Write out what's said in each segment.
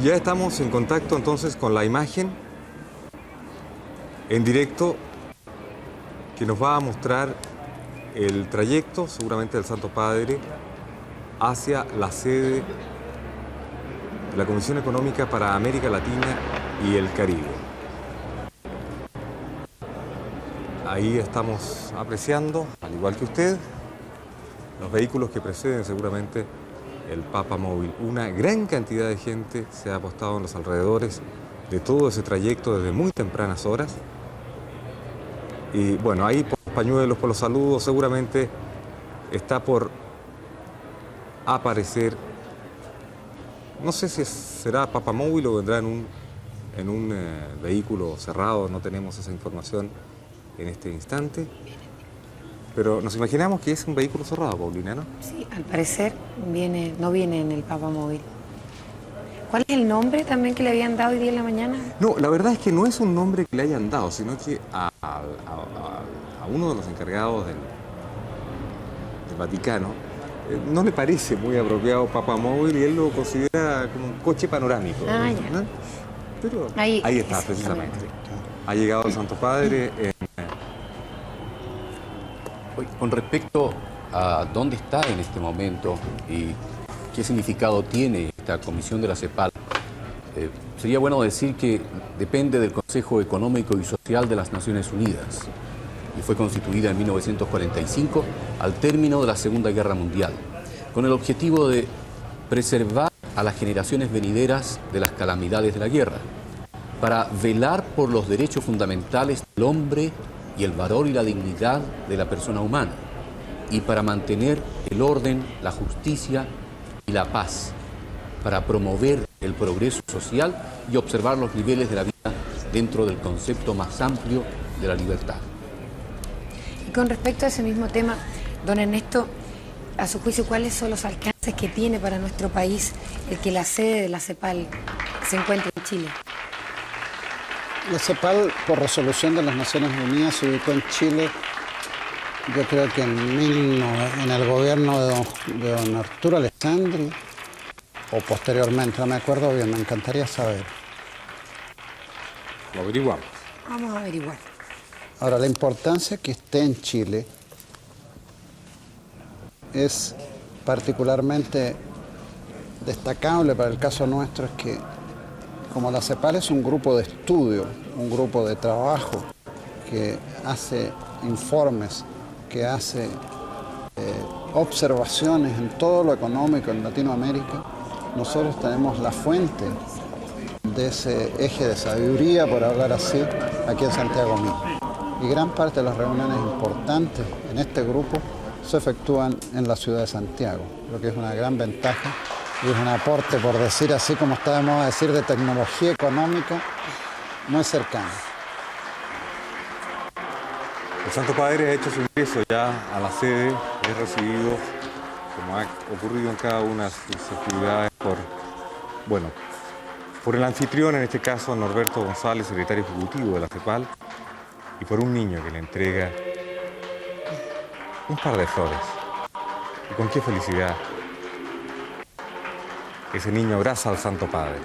Ya estamos en contacto entonces con la imagen en directo que nos va a mostrar el trayecto, seguramente del Santo Padre, hacia la sede de la Comisión Económica para América Latina y el Caribe. Ahí estamos apreciando, al igual que usted, los vehículos que preceden seguramente el Papamóvil. Una gran cantidad de gente se ha apostado en los alrededores de todo ese trayecto desde muy tempranas horas. Y bueno, ahí por los pañuelos, por los saludos, seguramente está por aparecer, no sé si será Papamóvil o vendrá en un vehículo cerrado, no tenemos esa información en este instante. Pero nos imaginamos que es un vehículo cerrado, Paulina, ¿no? Sí, al parecer no viene en el Papamóvil. ¿Cuál es el nombre también que le habían dado hoy día en la mañana? No, la verdad es que no es un nombre que le hayan dado, sino que a uno de los encargados del Vaticano no le parece muy apropiado Papamóvil y él lo considera como un coche panorámico. Ah, ya. ¿No? Pero ahí está, precisamente. Ha llegado el Santo Padre Con respecto a dónde está en este momento y qué significado tiene esta comisión de la CEPAL, sería bueno decir que depende del Consejo Económico y Social de las Naciones Unidas y fue constituida en 1945 al término de la Segunda Guerra Mundial, con el objetivo de preservar a las generaciones venideras de las calamidades de la guerra, para velar por los derechos fundamentales del hombre y el valor y la dignidad de la persona humana, y para mantener el orden, la justicia y la paz, para promover el progreso social y observar los niveles de la vida dentro del concepto más amplio de la libertad. Y con respecto a ese mismo tema, don Ernesto, a su juicio, ¿cuáles son los alcances que tiene para nuestro país el que la sede de la CEPAL se encuentre en Chile? La CEPAL, por resolución de las Naciones Unidas, se ubicó en Chile, yo creo que en el gobierno de don Arturo Alessandri, o posteriormente, no me acuerdo bien, me encantaría saber. Lo averiguamos. Vamos a averiguar. Ahora, la importancia que esté en Chile es particularmente destacable para el caso nuestro, es que como la CEPAL es un grupo de estudio, un grupo de trabajo que hace informes, que hace observaciones en todo lo económico en Latinoamérica, nosotros tenemos la fuente de ese eje de sabiduría, por hablar así, aquí en Santiago mismo. Y gran parte de las reuniones importantes en este grupo se efectúan en la ciudad de Santiago, lo que es una gran ventaja. Y es un aporte, por decir así, como estábamos a decir, de tecnología económica muy cercana. El Santo Padre ha hecho su ingreso ya a la sede, es recibido, como ha ocurrido en cada una de sus actividades, por el anfitrión, en este caso Norberto González, secretario ejecutivo de la CEPAL, y por un niño que le entrega un par de flores. Y con qué felicidad ese niño abraza al Santo Padre.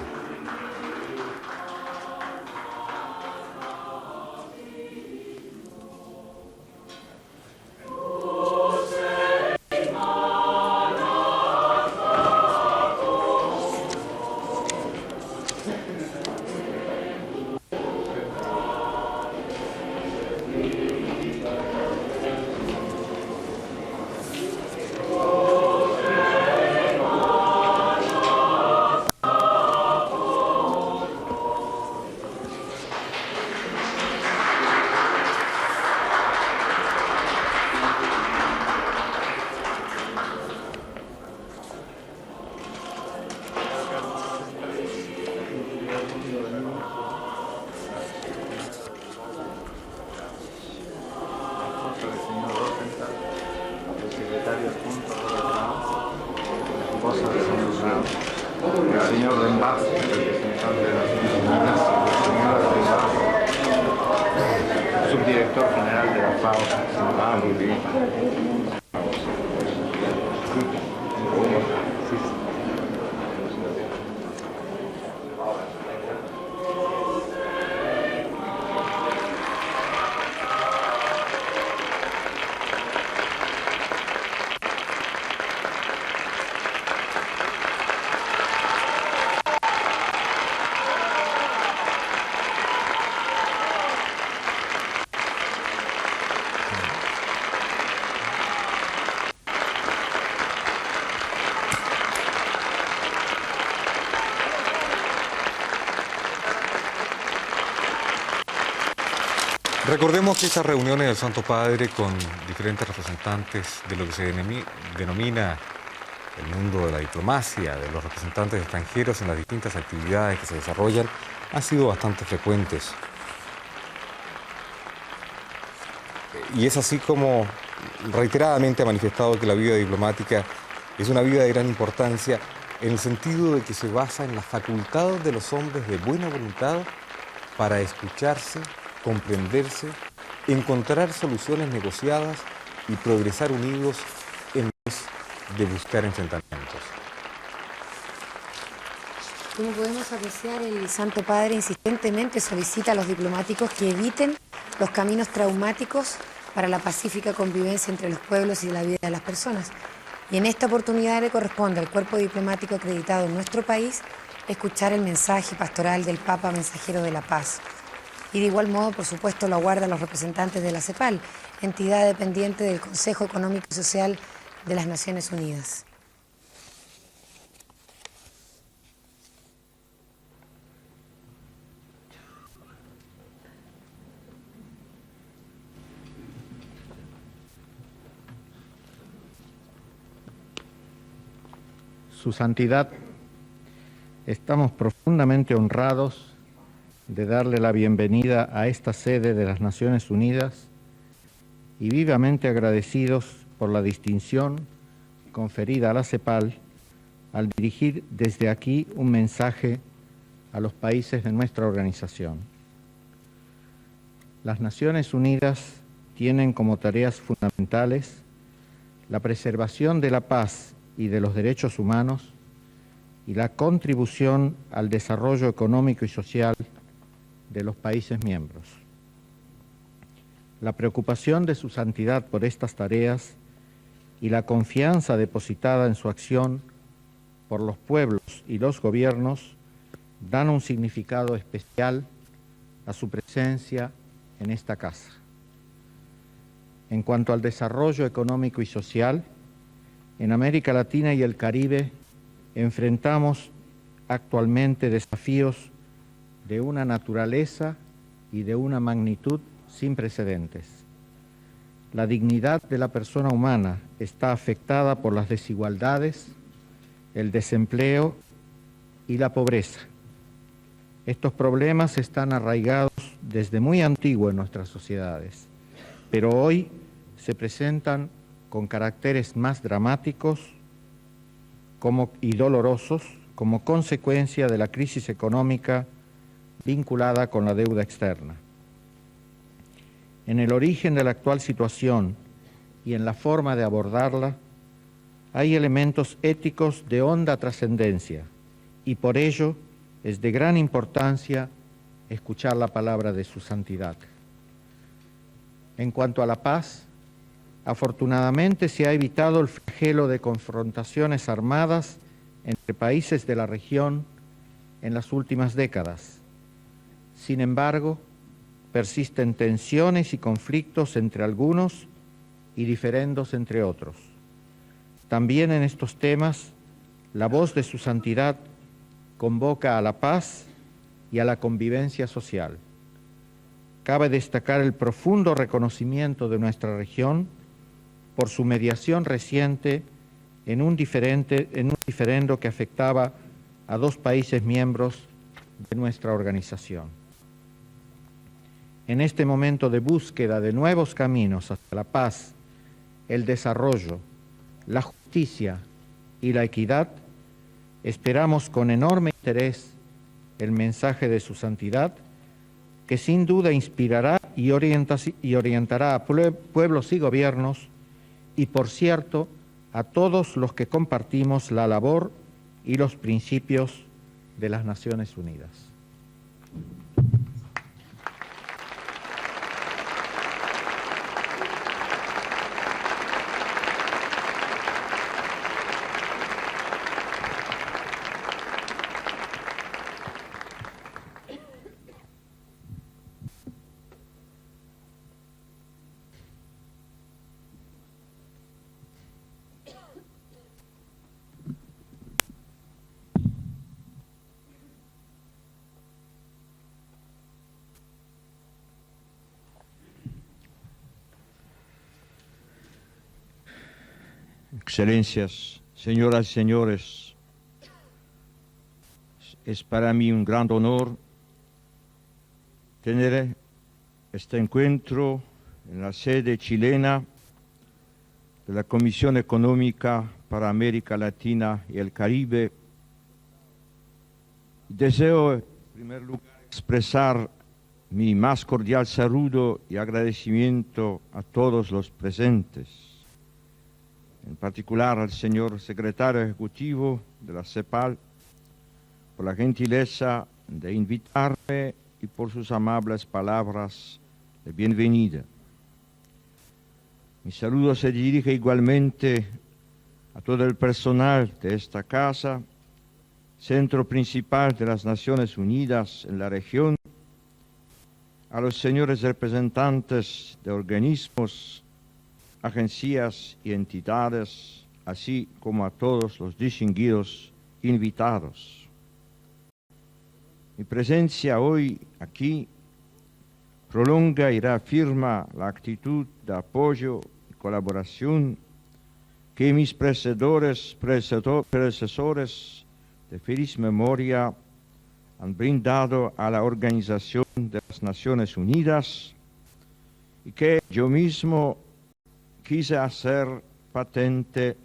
El señor Rembach, representante de las Naciones Unidas, el señor subdirector general de la FAO. Ah, muy bien. Recordemos que estas reuniones del Santo Padre con diferentes representantes de lo que se denomina el mundo de la diplomacia, de los representantes extranjeros en las distintas actividades que se desarrollan, han sido bastante frecuentes. Y es así como reiteradamente ha manifestado que la vida diplomática es una vida de gran importancia en el sentido de que se basa en la facultad de los hombres de buena voluntad para escucharse, comprenderse, encontrar soluciones negociadas y progresar unidos en vez de buscar enfrentamientos. Como podemos apreciar, el Santo Padre insistentemente solicita a los diplomáticos que eviten los caminos traumáticos para la pacífica convivencia entre los pueblos y la vida de las personas. Y en esta oportunidad le corresponde al cuerpo diplomático acreditado en nuestro país escuchar el mensaje pastoral del Papa Mensajero de la Paz. Y de igual modo, por supuesto, lo aguardan los representantes de la CEPAL, entidad dependiente del Consejo Económico y Social de las Naciones Unidas. Su Santidad, estamos profundamente honrados de darle la bienvenida a esta sede de las Naciones Unidas y vivamente agradecidos por la distinción conferida a la CEPAL al dirigir desde aquí un mensaje a los países de nuestra organización. Las Naciones Unidas tienen como tareas fundamentales la preservación de la paz y de los derechos humanos y la contribución al desarrollo económico y social de los países miembros. La preocupación de su Santidad por estas tareas y la confianza depositada en su acción por los pueblos y los gobiernos dan un significado especial a su presencia en esta casa. En cuanto al desarrollo económico y social, en América Latina y el Caribe enfrentamos actualmente desafíos de una naturaleza y de una magnitud sin precedentes. La dignidad de la persona humana está afectada por las desigualdades, el desempleo y la pobreza. Estos problemas están arraigados desde muy antiguo en nuestras sociedades, pero hoy se presentan con caracteres más dramáticos y dolorosos como consecuencia de la crisis económica vinculada con la deuda externa. En el origen de la actual situación y en la forma de abordarla hay elementos éticos de honda trascendencia y por ello es de gran importancia escuchar la palabra de su Santidad. En cuanto a la paz, afortunadamente se ha evitado el flagelo de confrontaciones armadas entre países de la región en las últimas décadas. Sin embargo, persisten tensiones y conflictos entre algunos y diferendos entre otros. También en estos temas, la voz de su Santidad convoca a la paz y a la convivencia social. Cabe destacar el profundo reconocimiento de nuestra región por su mediación reciente en un diferendo que afectaba a 2 países miembros de nuestra organización. En este momento de búsqueda de nuevos caminos hacia la paz, el desarrollo, la justicia y la equidad, esperamos con enorme interés el mensaje de su Santidad, que sin duda inspirará y orientará a pueblos y gobiernos y, por cierto, a todos los que compartimos la labor y los principios de las Naciones Unidas. Excelencias, señoras y señores, es para mí un gran honor tener este encuentro en la sede chilena de la Comisión Económica para América Latina y el Caribe. Deseo, en primer lugar, expresar mi más cordial saludo y agradecimiento a todos los presentes, en particular al señor secretario ejecutivo de la CEPAL, por la gentileza de invitarme y por sus amables palabras de bienvenida. Mi saludo se dirige igualmente a todo el personal de esta casa, centro principal de las Naciones Unidas en la región, a los señores representantes de organismos, agencias y entidades, así como a todos los distinguidos invitados. Mi presencia hoy aquí prolonga y reafirma la actitud de apoyo y colaboración que mis predecesores de feliz memoria han brindado a la Organización de las Naciones Unidas y que yo mismo quise hacer patente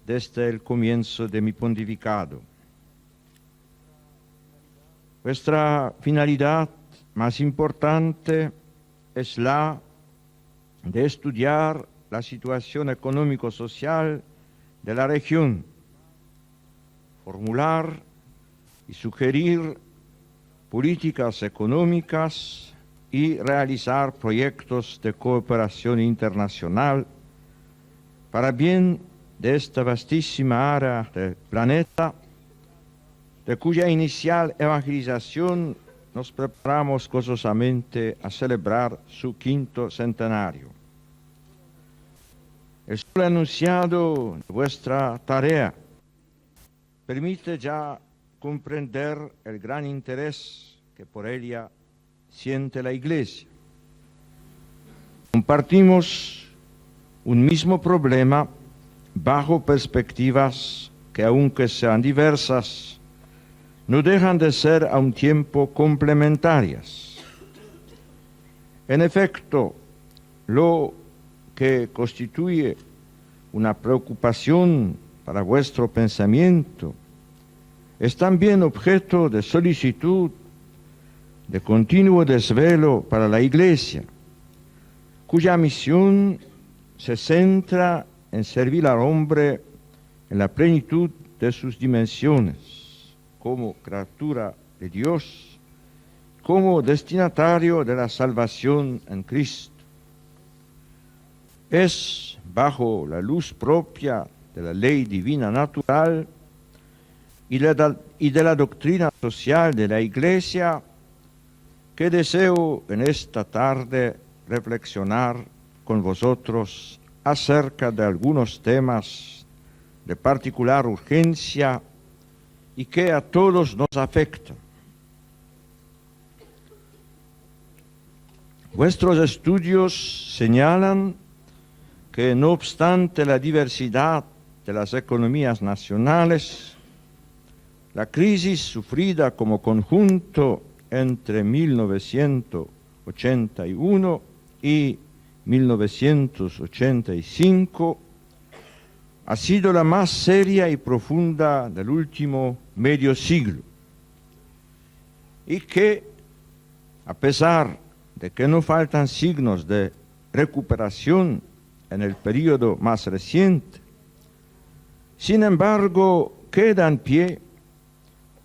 desde el comienzo de mi pontificado. Nuestra finalidad más importante es la de estudiar la situación económico-social de la región, formular y sugerir políticas económicas y realizar proyectos de cooperación internacional para bien de esta vastísima área del planeta, de cuya inicial evangelización nos preparamos gozosamente a celebrar su 5º centenario. El solo enunciado de vuestra tarea permite ya comprender el gran interés que por ella siente la Iglesia. Compartimos un mismo problema bajo perspectivas que, aunque sean diversas, no dejan de ser a un tiempo complementarias. En efecto, lo que constituye una preocupación para vuestro pensamiento es también objeto de solicitud, de continuo desvelo para la Iglesia, cuya misión se centra en servir al hombre en la plenitud de sus dimensiones, como criatura de Dios, como destinatario de la salvación en Cristo. Es bajo la luz propia de la ley divina natural y de la doctrina social de la Iglesia que deseo en esta tarde reflexionar con vosotros acerca de algunos temas de particular urgencia y que a todos nos afectan. Vuestros estudios señalan que no obstante la diversidad de las economías nacionales, la crisis sufrida como conjunto entre 1981 y 1985 ha sido la más seria y profunda del último medio siglo, y que, a pesar de que no faltan signos de recuperación en el periodo más reciente, sin embargo, queda en pie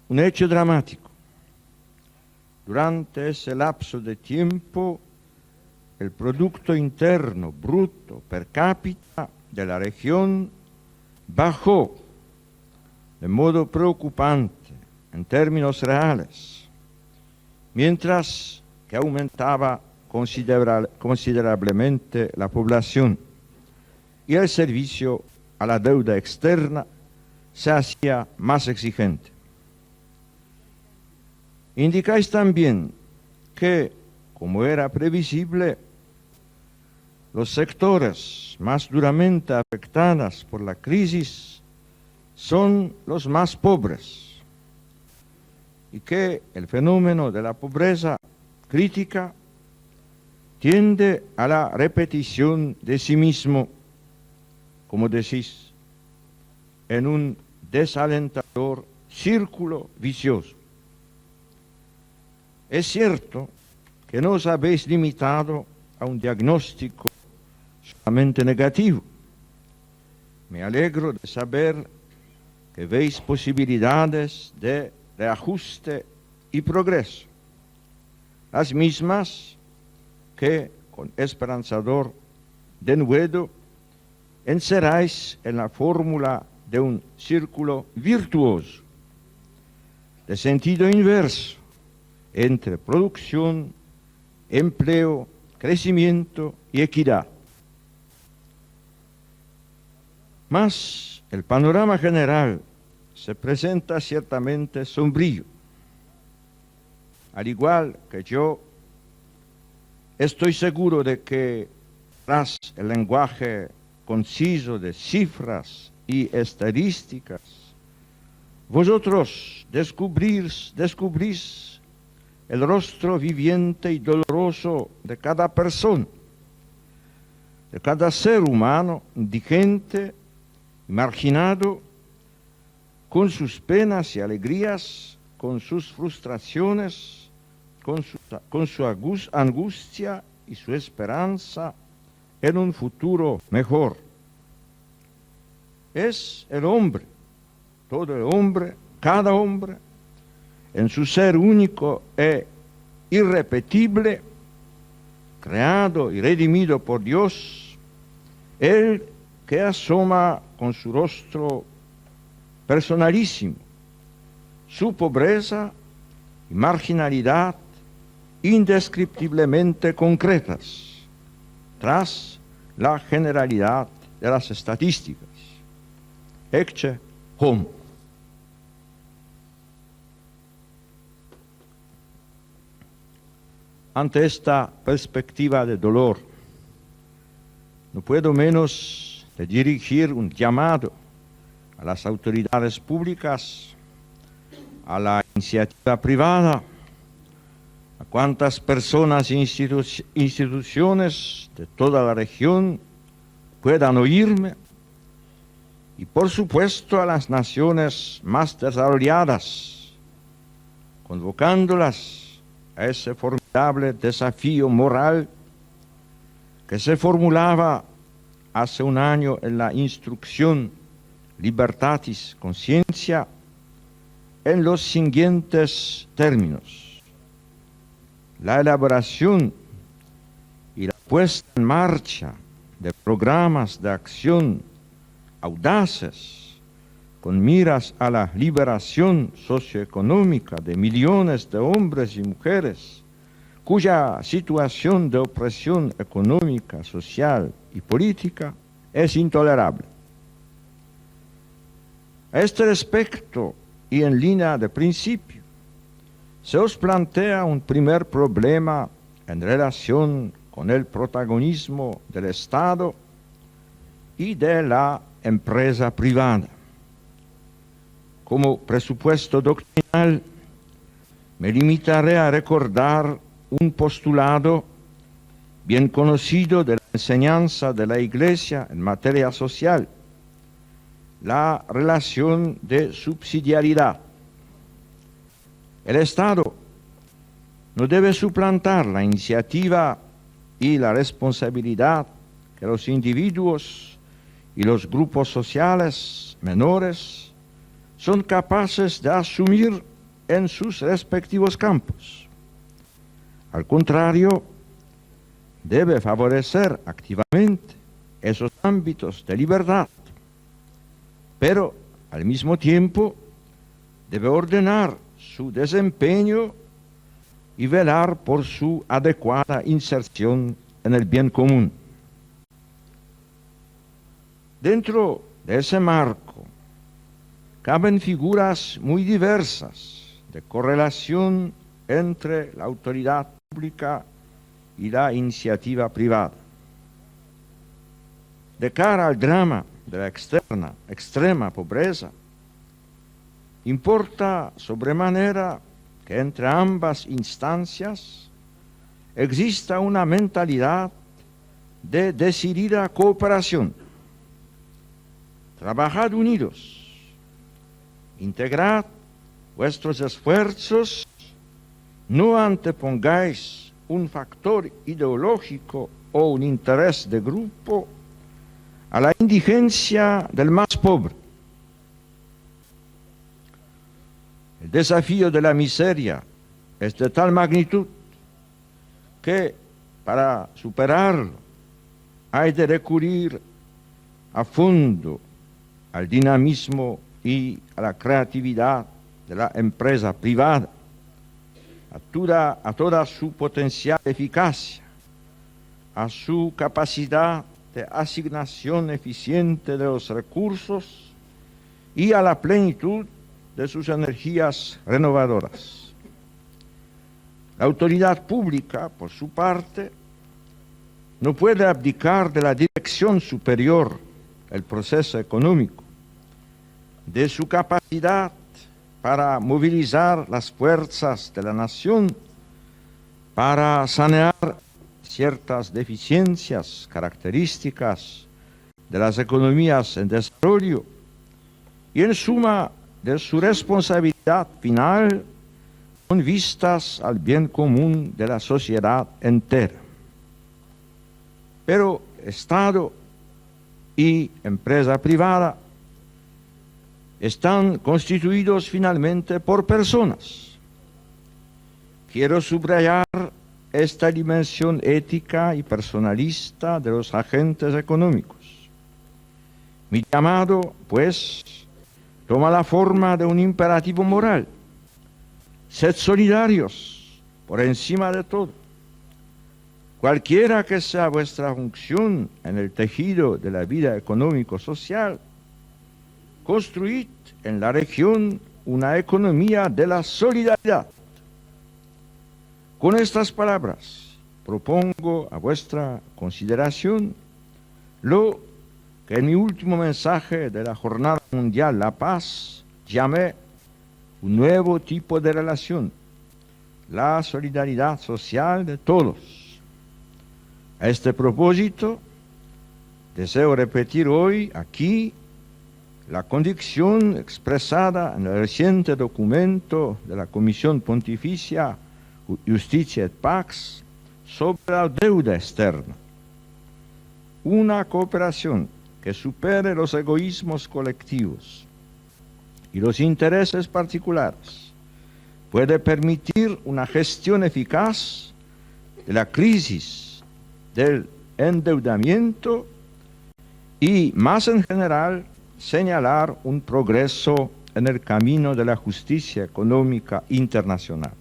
un hecho dramático. Durante ese lapso de tiempo, el Producto Interno Bruto per cápita de la región bajó de modo preocupante en términos reales, mientras que aumentaba considerablemente la población y el servicio a la deuda externa se hacía más exigente. Indicáis también que, como era previsible, los sectores más duramente afectados por la crisis son los más pobres y que el fenómeno de la pobreza crítica tiende a la repetición de sí mismo, como decís, en un desalentador círculo vicioso. Es cierto que no os habéis limitado a un diagnóstico solamente negativo. Me alegro de saber que veis posibilidades de reajuste y progreso, las mismas que con esperanzador denuedo encerráis en la fórmula de un círculo virtuoso, de sentido inverso entre producción, empleo, crecimiento y equidad. Mas el panorama general se presenta ciertamente sombrío. Al igual que yo, estoy seguro de que tras el lenguaje conciso de cifras y estadísticas, vosotros descubrís el rostro viviente y doloroso de cada persona, de cada ser humano indigente, marginado, con sus penas y alegrías, con sus frustraciones, con su angustia y su esperanza en un futuro mejor. Es el hombre, todo el hombre, cada hombre, en su ser único e irrepetible, creado y redimido por Dios, el que asoma con su rostro personalísimo su pobreza y marginalidad indescriptiblemente concretas, tras la generalidad de las estadísticas. Ecce homo. Ante esta perspectiva de dolor, no puedo menos de dirigir un llamado a las autoridades públicas, a la iniciativa privada, a cuantas personas e instituciones de toda la región puedan oírme, y por supuesto a las naciones más desarrolladas, convocándolas a ese formidable desafío moral que se formulaba hace un año en la instrucción Libertatis Conscientia en los siguientes términos: la elaboración y la puesta en marcha de programas de acción audaces con miras a la liberación socioeconómica de millones de hombres y mujeres cuya situación de opresión económica, social y política es intolerable. A este respecto y en línea de principio, se os plantea un primer problema en relación con el protagonismo del Estado y de la empresa privada. Como presupuesto doctrinal, me limitaré a recordar un postulado bien conocido de la enseñanza de la Iglesia en materia social: la relación de subsidiariedad. El Estado no debe suplantar la iniciativa y la responsabilidad que los individuos y los grupos sociales menores son capaces de asumir en sus respectivos campos. Al contrario, debe favorecer activamente esos ámbitos de libertad, pero al mismo tiempo debe ordenar su desempeño y velar por su adecuada inserción en el bien común. Dentro de ese marco caben figuras muy diversas de correlación entre la autoridad pública y la iniciativa privada. de cara al drama de la extrema pobreza, importa sobremanera que entre ambas instancias exista una mentalidad de decidida cooperación. Trabajad unidos, integrad vuestros esfuerzos, no antepongáis un factor ideológico o un interés de grupo a la indigencia del más pobre. El desafío de la miseria es de tal magnitud que para superarlo hay de recurrir a fondo al dinamismo y a la creatividad de la empresa privada, a toda su potencial eficacia, a su capacidad de asignación eficiente de los recursos y a la plenitud de sus energías renovadoras. La autoridad pública, por su parte, no puede abdicar de la dirección superior del proceso económico, de su capacidad para movilizar las fuerzas de la nación, para sanear ciertas deficiencias características de las economías en desarrollo y, en suma, de su responsabilidad final con vistas al bien común de la sociedad entera. Pero Estado y empresa privada están constituidos finalmente por personas. Quiero subrayar esta dimensión ética y personalista de los agentes económicos. Mi llamado, pues, toma la forma de un imperativo moral. Sed solidarios por encima de todo. Cualquiera que sea vuestra función en el tejido de la vida económico-social, construid en la región una economía de la solidaridad. Con estas palabras propongo a vuestra consideración lo que en mi último mensaje de la Jornada Mundial La Paz llamé un nuevo tipo de relación, la solidaridad social de todos. A este propósito, deseo repetir hoy aquí la convicción expresada en el reciente documento de la Comisión Pontificia Justicia et Pax sobre la deuda externa. Una cooperación que supere los egoísmos colectivos y los intereses particulares puede permitir una gestión eficaz de la crisis del endeudamiento y, más en general, señalar un progreso en el camino de la justicia económica internacional.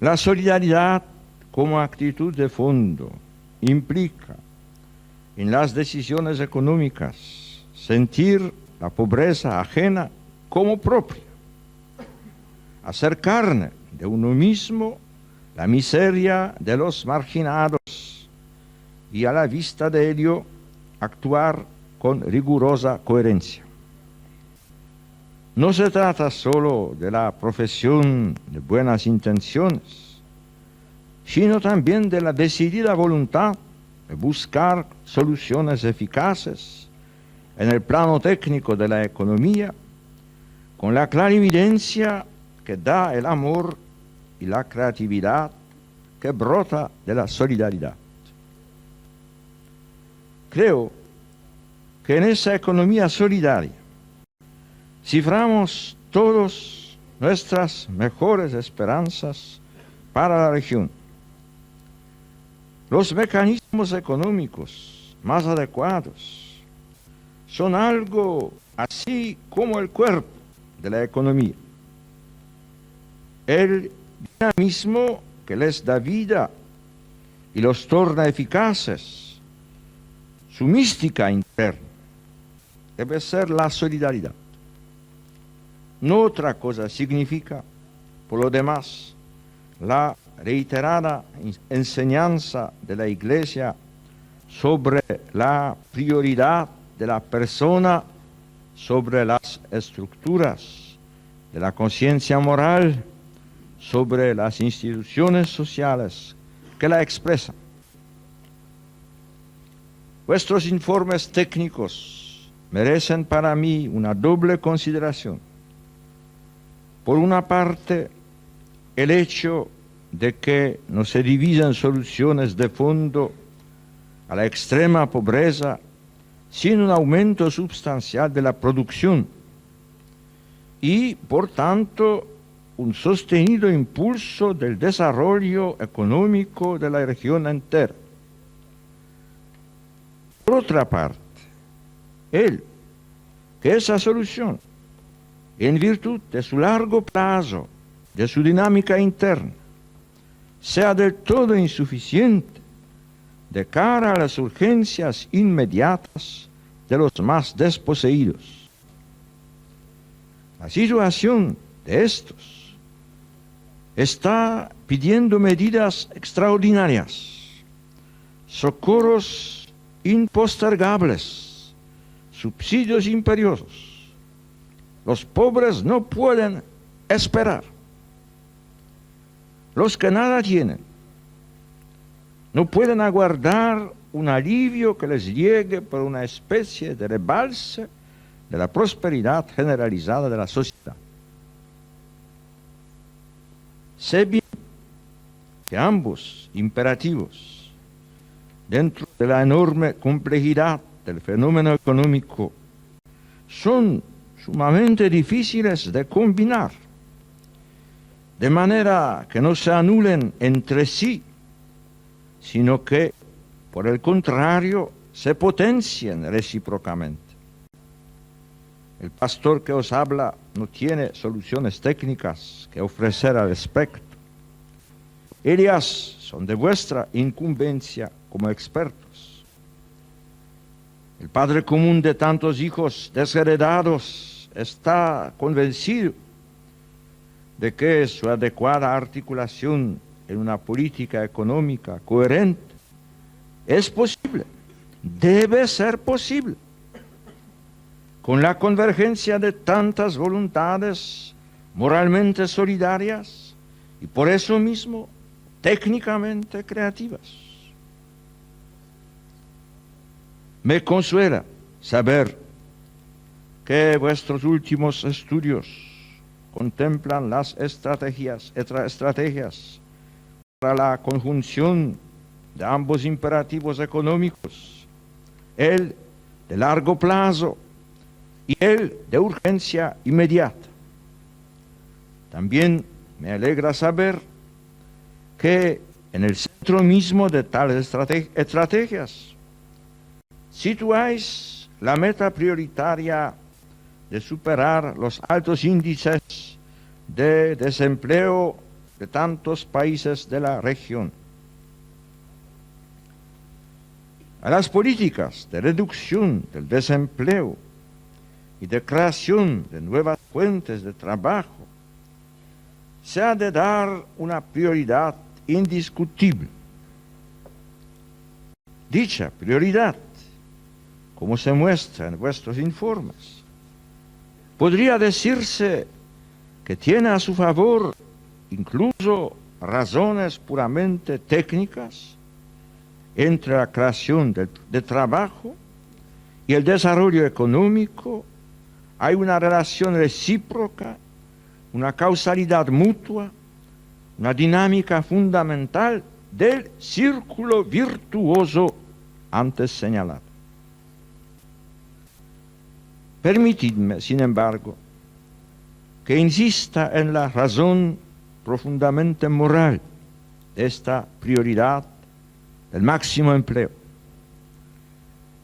La solidaridad como actitud de fondo implica en las decisiones económicas sentir la pobreza ajena como propia, hacer carne de uno mismo la miseria de los marginados y, a la vista de ello, actuar con rigurosa coherencia. No se trata solo de la profesión de buenas intenciones, sino también de la decidida voluntad de buscar soluciones eficaces en el plano técnico de la economía, con la clarividencia que da el amor y la creatividad que brota de la solidaridad. Creo que en esa economía solidaria ciframos todos nuestras mejores esperanzas para la región. Los mecanismos económicos más adecuados son algo así como el cuerpo de la economía. El dinamismo que les da vida y los torna eficaces, su mística interna debe ser la solidaridad. No otra cosa significa, por lo demás, la reiterada enseñanza de la Iglesia sobre la prioridad de la persona sobre las estructuras de la conciencia moral, sobre las instituciones sociales que la expresan. Vuestros informes técnicos merecen para mí una doble consideración. Por una parte, el hecho de que no se dividen soluciones de fondo a la extrema pobreza sin un aumento sustancial de la producción y, por tanto, un sostenido impulso del desarrollo económico de la región entera. Por otra parte, que esa solución, en virtud de su largo plazo, de su dinámica interna, sea del todo insuficiente de cara a las urgencias inmediatas de los más desposeídos. La situación de estos está pidiendo medidas extraordinarias, socorros impostergables, subsidios imperiosos. Los pobres no pueden esperar. Los que nada tienen no pueden aguardar un alivio que les llegue por una especie de rebalse de la prosperidad generalizada de la sociedad. Sé bien que ambos imperativos, dentro de la enorme complejidad del fenómeno económico, son sumamente difíciles de combinar, de manera que no se anulen entre sí, sino que, por el contrario, se potencien recíprocamente. El pastor que os habla no tiene soluciones técnicas que ofrecer al respecto. Ellas son de vuestra incumbencia como expertos. El padre común de tantos hijos desheredados está convencido de que su adecuada articulación en una política económica coherente es posible, debe ser posible, con la convergencia de tantas voluntades moralmente solidarias y por eso mismo técnicamente creativas. Me consuela saber que vuestros últimos estudios contemplan las estrategias para la conjunción de ambos imperativos económicos, el de largo plazo y el de urgencia inmediata. También me alegra saber que en el centro mismo de tales estrategias situáis la meta prioritaria de superar los altos índices de desempleo de tantos países de la región. A las políticas de reducción del desempleo y de creación de nuevas fuentes de trabajo se ha de dar una prioridad indiscutible. Dicha prioridad, como se muestra en vuestros informes, podría decirse que tiene a su favor incluso razones puramente técnicas entre la creación de trabajo y el desarrollo económico. Hay una relación recíproca, una causalidad mutua, una dinámica fundamental del círculo virtuoso antes señalado. Permitidme, sin embargo, que insista en la razón profundamente moral de esta prioridad del máximo empleo.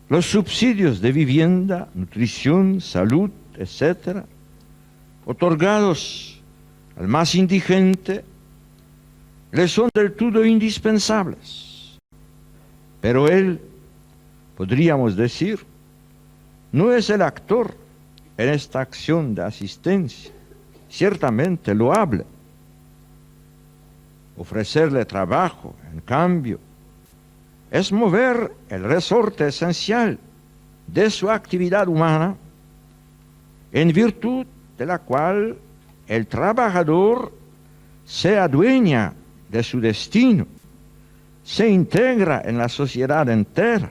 Los subsidios de vivienda, nutrición, salud, etc., otorgados al más indigente, le son del todo indispensables. Pero él, podríamos decir, no es el actor en esta acción de asistencia, ciertamente loable. Ofrecerle trabajo, en cambio, es mover el resorte esencial de su actividad humana, en virtud de la cual el trabajador se adueña de su destino, se integra en la sociedad entera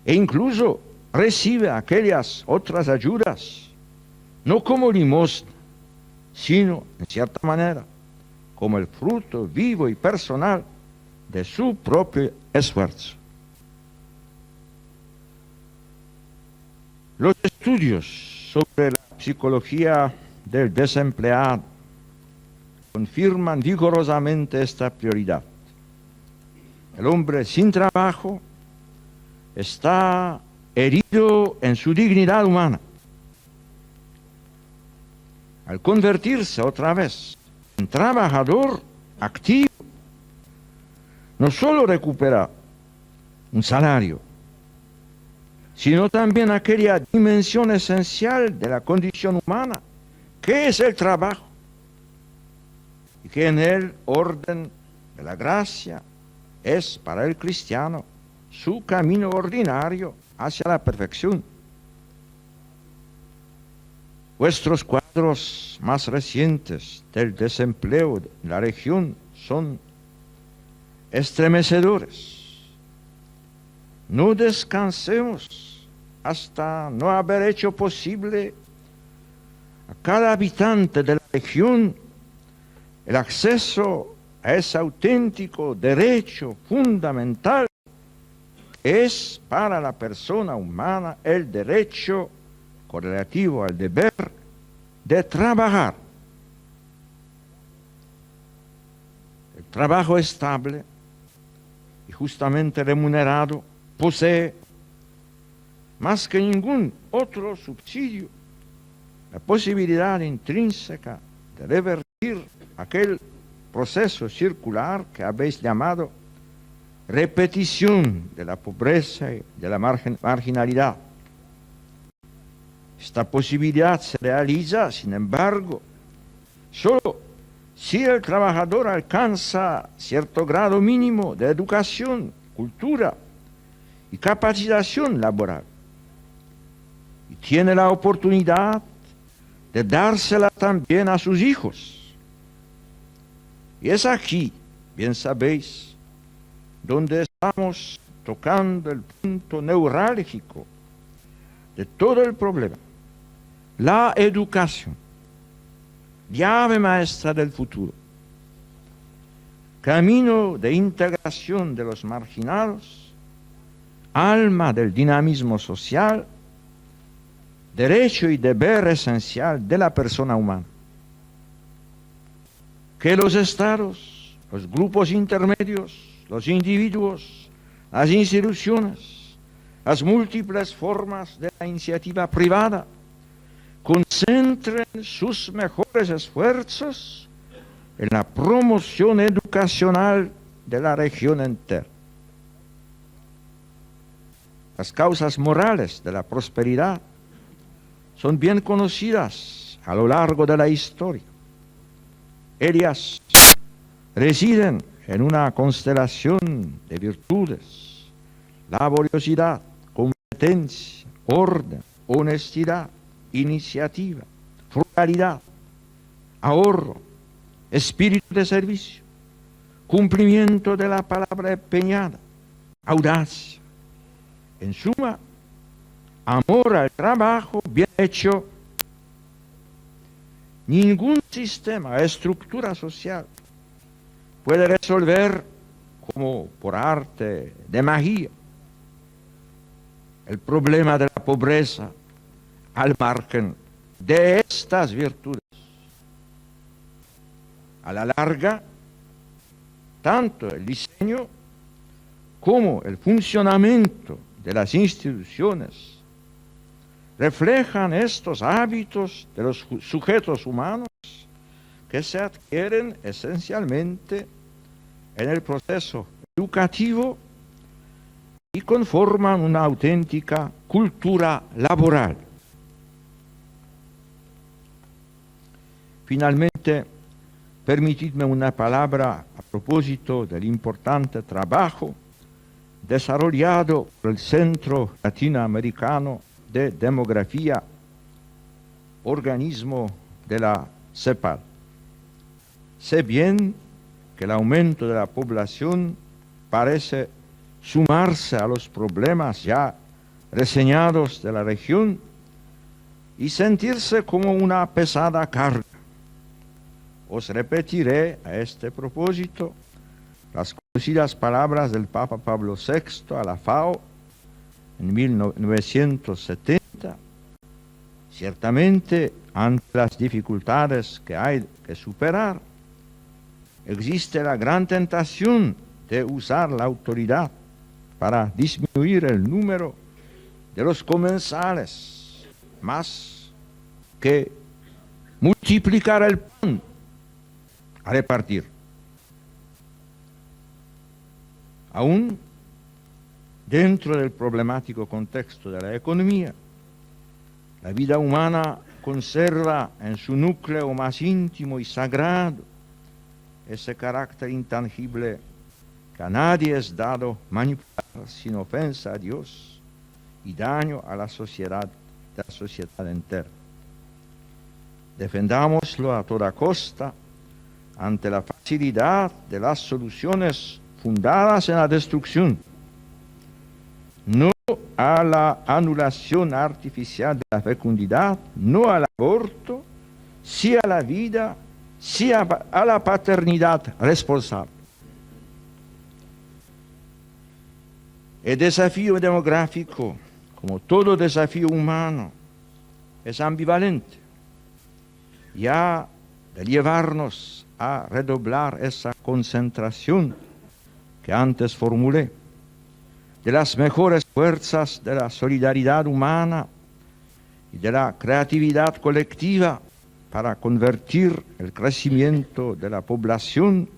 e incluso recibe aquellas otras ayudas, no como limosna, sino, en cierta manera, como el fruto vivo y personal de su propio esfuerzo. Los estudios sobre la psicología del desempleado confirman vigorosamente esta prioridad. El hombre sin trabajo está herido en su dignidad humana. Al convertirse otra vez en trabajador activo, no solo recupera un salario, sino también aquella dimensión esencial de la condición humana, que es el trabajo, y que en el orden de la gracia es para el cristiano su camino ordinario hacia la perfección. Vuestros cuadros más recientes del desempleo de la región son estremecedores. No descansemos hasta no haber hecho posible a cada habitante de la región el acceso a ese auténtico derecho fundamental que es para la persona humana el derecho correlativo al deber de trabajar. El trabajo estable y justamente remunerado posee, más que ningún otro subsidio, la posibilidad intrínseca de revertir aquel proceso circular que habéis llamado repetición de la pobreza y de la marginalidad. Esta posibilidad se realiza, sin embargo, solo si el trabajador alcanza cierto grado mínimo de educación, cultura y capacitación laboral, y tiene la oportunidad de dársela también a sus hijos. Y es aquí, bien sabéis, donde estamos tocando el punto neurálgico de todo el problema. La educación, llave maestra del futuro, camino de integración de los marginados, alma del dinamismo social, derecho y deber esencial de la persona humana. Que los estados, los grupos intermedios, los individuos, las instituciones, las múltiples formas de la iniciativa privada, concentren sus mejores esfuerzos en la promoción educacional de la región entera. Las causas morales de la prosperidad son bien conocidas a lo largo de la historia. Ellas residen en una constelación de virtudes: laboriosidad, competencia, orden, honestidad, iniciativa, frugalidad, ahorro, espíritu de servicio, cumplimiento de la palabra empeñada, audacia. En suma, amor al trabajo bien hecho. Ningún sistema, estructura social puede resolver como por arte de magia el problema de la pobreza al margen de estas virtudes. A la larga, tanto el diseño como el funcionamiento de las instituciones reflejan estos hábitos de los sujetos humanos que se adquieren esencialmente en el proceso educativo y conforman una auténtica cultura laboral. Finalmente, permitidme una palabra a propósito del importante trabajo desarrollado por el Centro Latinoamericano de Demografía, organismo de la CEPAL. Sé bien que el aumento de la población parece sumarse a los problemas ya reseñados de la región y sentirse como una pesada carga. Os repetiré a este propósito las conocidas palabras del Papa Pablo VI a la FAO en 1970. Ciertamente, ante las dificultades que hay que superar, existe la gran tentación de usar la autoridad para disminuir el número de los comensales, más que multiplicar el pan a repartir. Aún dentro del problemático contexto de la economía, la vida humana conserva en su núcleo más íntimo y sagrado ese carácter intangible que a nadie es dado manipular sin ofensa a Dios y daño a la sociedad entera. Defendámoslo a toda costa ante la facilidad de las soluciones fundadas en la destrucción, no a la anulación artificial de la fecundidad, no al aborto, sí a la vida, sí a la paternidad responsable. El desafío demográfico, como todo desafío humano, es ambivalente y ha de llevarnos a redoblar esa concentración que antes formulé, de las mejores fuerzas de la solidaridad humana y de la creatividad colectiva para convertir el crecimiento de la población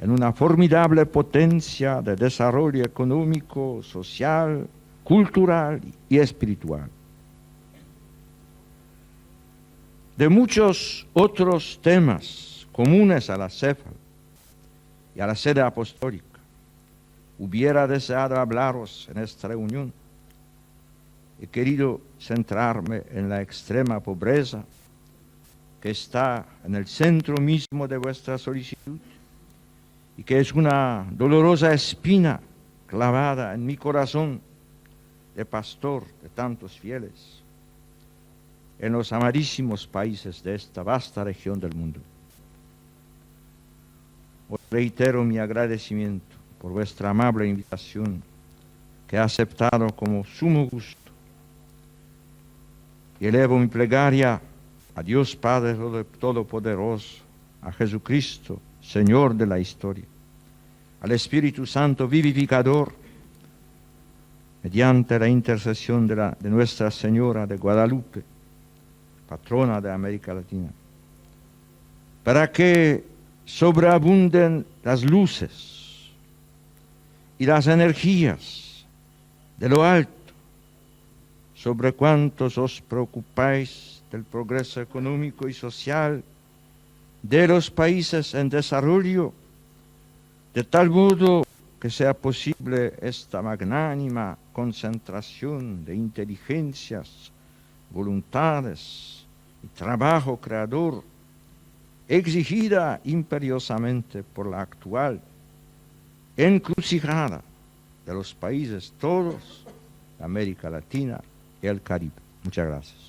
en una formidable potencia de desarrollo económico, social, cultural y espiritual. De muchos otros temas comunes a la CEPAL y a la sede apostólica, hubiera deseado hablaros en esta reunión. He querido centrarme en la extrema pobreza que está en el centro mismo de vuestra solicitud y que es una dolorosa espina clavada en mi corazón de pastor de tantos fieles en los amadísimos países de esta vasta región del mundo. Os reitero mi agradecimiento por vuestra amable invitación que he aceptado como sumo gusto y elevo mi plegaria a Dios Padre Todopoderoso, a Jesucristo, Señor de la historia, al Espíritu Santo vivificador, mediante la intercesión de Nuestra Señora de Guadalupe, patrona de América Latina, para que sobreabunden las luces y las energías de lo alto sobre cuantos os preocupáis del progreso económico y social de los países en desarrollo, de tal modo que sea posible esta magnánima concentración de inteligencias, voluntades y trabajo creador exigida imperiosamente por la actual encrucijada de los países todos de América Latina y el Caribe. Muchas gracias.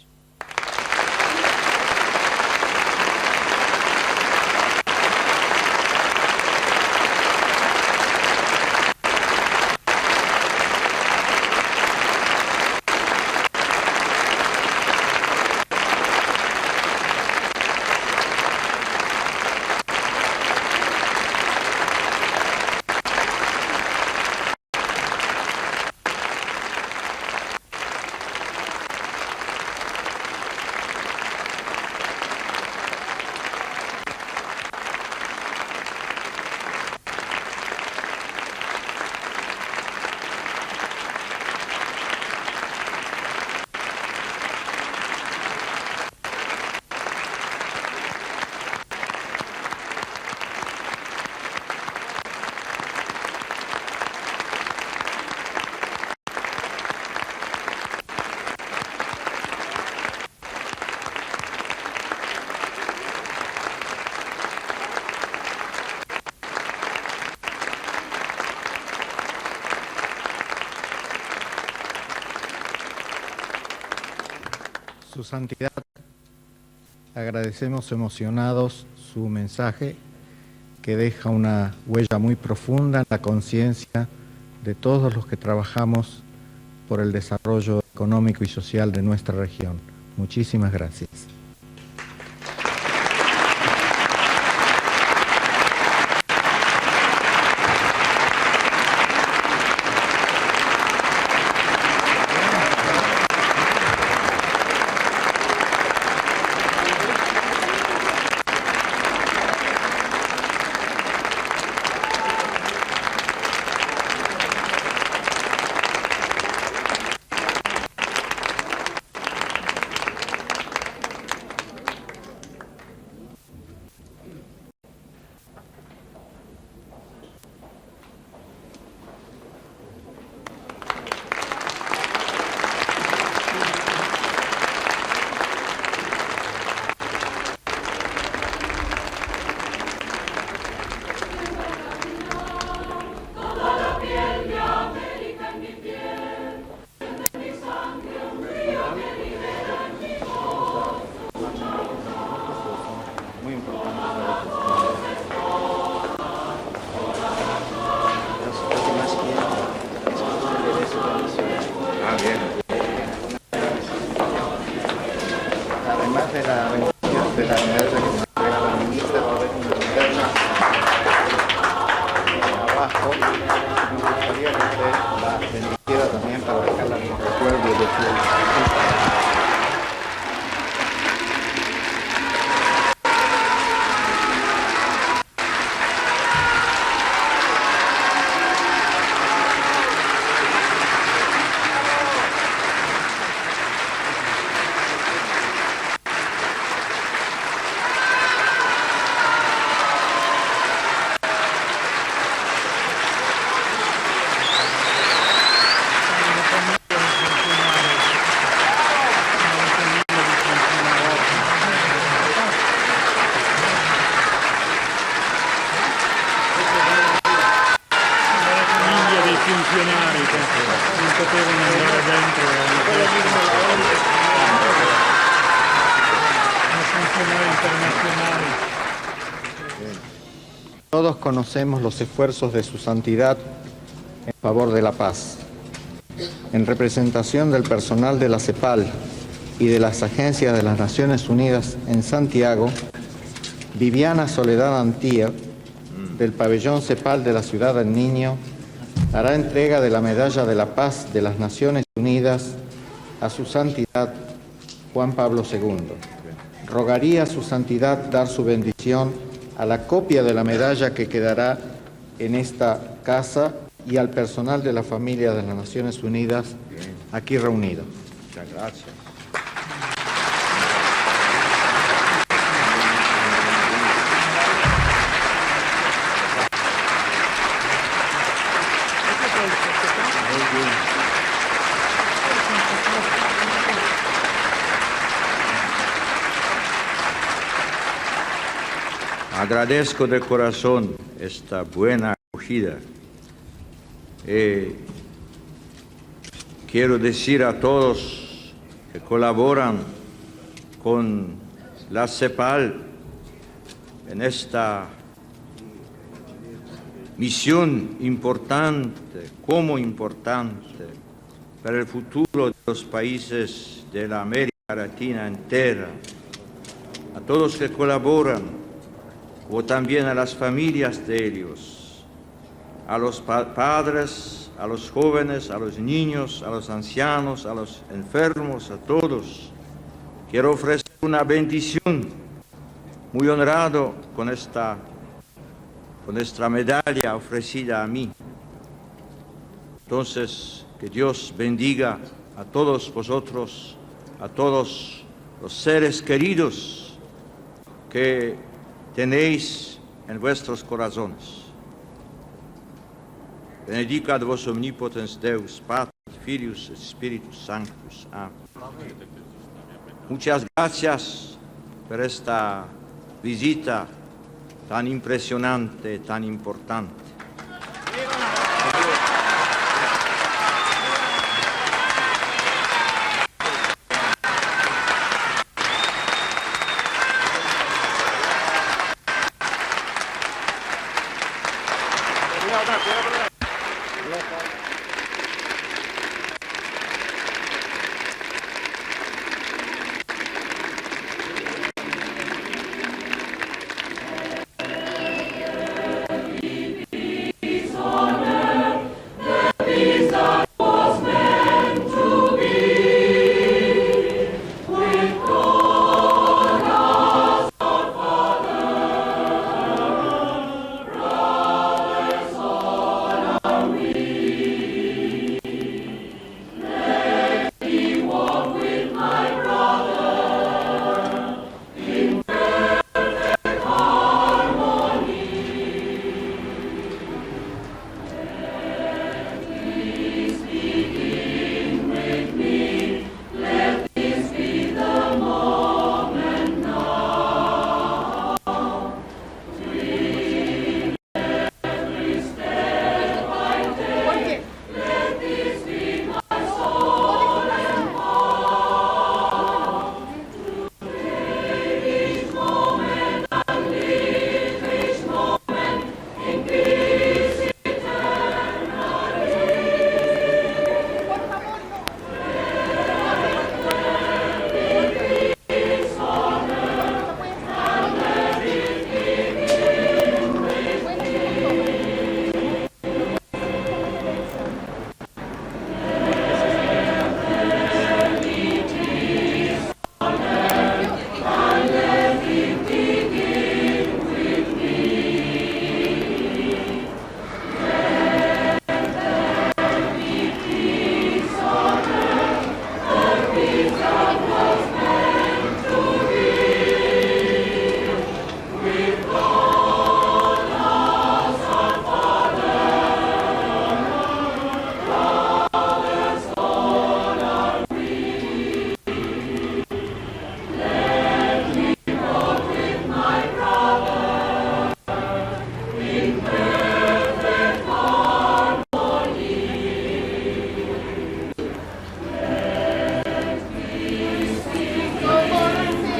Su Santidad, agradecemos emocionados su mensaje que deja una huella muy profunda en la conciencia de todos los que trabajamos por el desarrollo económico y social de nuestra región. Muchísimas gracias. Además de la bendición de la medalla que nos entrega la ministra, va a haber una linterna abajo. Me gustaría que usted la bendiciera también para dejarla como recuerdo de su funzionari che non potevano andare dentro i funzionari internazionali. Todos conocemos los esfuerzos de su santidad en favor de la paz. En representación del personal de la CEPAL y de las agencias de las Naciones Unidas en Santiago, Viviana Soledad Antía, del pabellón CEPAL de la Ciudad del Niño, hará entrega de la Medalla de la Paz de las Naciones Unidas a su santidad Juan Pablo II. Rogaría a su santidad dar su bendición a la copia de la medalla que quedará en esta casa y al personal de la familia de las Naciones Unidas aquí reunido. Muchas gracias. Agradezco de corazón esta buena acogida. Quiero decir a todos que colaboran con la CEPAL en esta misión importante, para el futuro de los países de la América Latina entera, a todos que colaboran, o también a las familias de ellos, a los padres, a los jóvenes, a los niños, a los ancianos, a los enfermos, a todos. Quiero ofrecer una bendición, muy honrado con esta medalla ofrecida a mí. Entonces, que Dios bendiga a todos vosotros, a todos los seres queridos que tenéis en vuestros corazones. Benedicat vos omnipotens Deus, Pater, Filius et Spiritus Sanctus. Amén. Muchas gracias por esta visita tan impresionante, tan importante.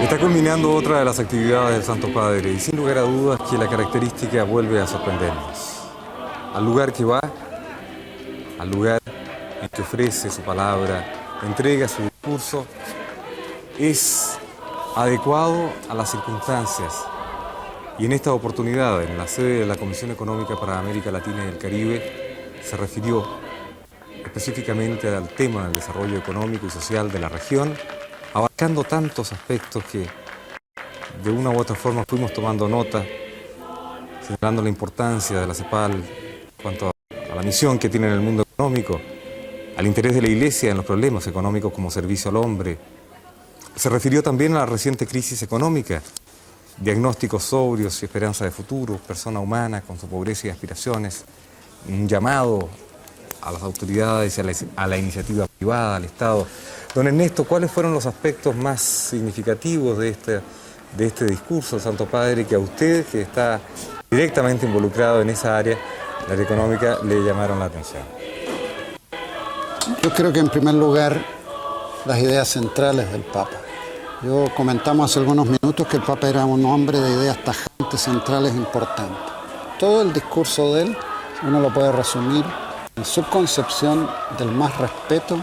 Está culminando otra de las actividades del Santo Padre y sin lugar a dudas que la característica vuelve a sorprendernos. Al lugar que va, al lugar en que ofrece su palabra, entrega su discurso, es adecuado a las circunstancias. Y en esta oportunidad, en la sede de la Comisión Económica para América Latina y el Caribe, se refirió específicamente al tema del desarrollo económico y social de la región, abarcando tantos aspectos que de una u otra forma fuimos tomando nota, señalando la importancia de la CEPAL en cuanto a la misión que tiene en el mundo económico, al interés de la Iglesia en los problemas económicos como servicio al hombre. Se refirió también a la reciente crisis económica, diagnósticos sobrios y esperanza de futuro, persona humana con su pobreza y aspiraciones, un llamado a las autoridades y a la iniciativa privada, al Estado. Don Ernesto, ¿cuáles fueron los aspectos más significativos de este discurso del Santo Padre que a usted, que está directamente involucrado en esa área, la área económica, le llamaron la atención? Yo creo que en primer lugar las ideas centrales del Papa. Yo comentamos hace algunos minutos que el Papa era un hombre de ideas tajantes, centrales, importantes. Todo el discurso de él, uno lo puede resumir en su concepción del más respeto,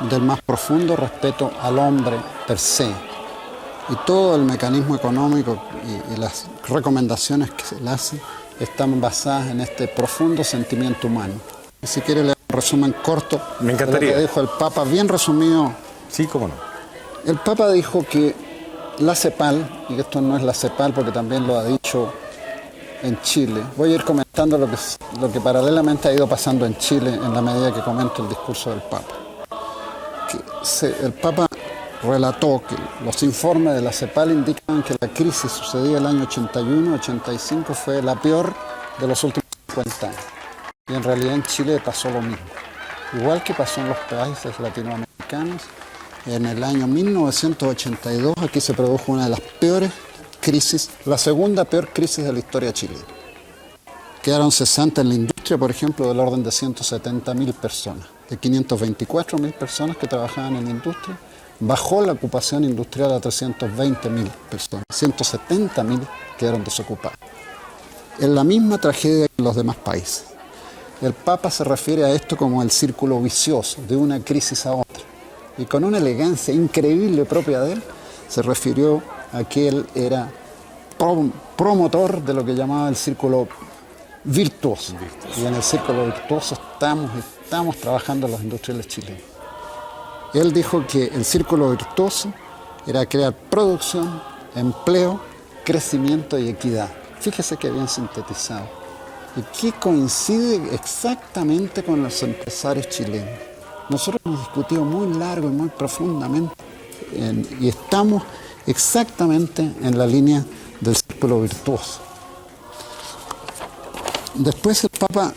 del más profundo respeto al hombre per se. Y todo el mecanismo económico y las recomendaciones que se le hacen están basadas en este profundo sentimiento humano. Y si quiere leer un resumen corto Me encantaría. de lo que dijo el Papa, bien resumido. Sí, cómo no. El Papa dijo que la CEPAL, y esto no es la CEPAL porque también lo ha dicho en Chile, voy a ir comentando lo que paralelamente ha ido pasando en Chile en la medida que comento el discurso del Papa. El Papa relató que los informes de la CEPAL indican que la crisis sucedida el año 81-85 fue la peor de los últimos 50 años. Y en realidad en Chile pasó lo mismo. Igual que pasó en los países latinoamericanos, en el año 1982 aquí se produjo una de las peores crisis, la segunda peor crisis de la historia chilena. Quedaron cesantes en la industria, por ejemplo, del orden de 170.000 personas. De 524.000 personas que trabajaban en la industria, bajó la ocupación industrial a 320.000 personas. 170.000 quedaron desocupadas. Es la misma tragedia que en los demás países. el Papa se refiere a esto como el círculo vicioso, de una crisis a otra. Y con una elegancia increíble propia de él, se refirió a que él era promotor de lo que llamaba el círculo virtuoso. Y en el círculo virtuoso estamos trabajando los industriales chilenos. Él dijo que el círculo virtuoso era crear producción, empleo, crecimiento y equidad. Fíjese que bien sintetizado. Y que coincide exactamente con los empresarios chilenos. Nosotros hemos discutido muy largo y muy profundamente y estamos exactamente en la línea del círculo virtuoso. Después el Papa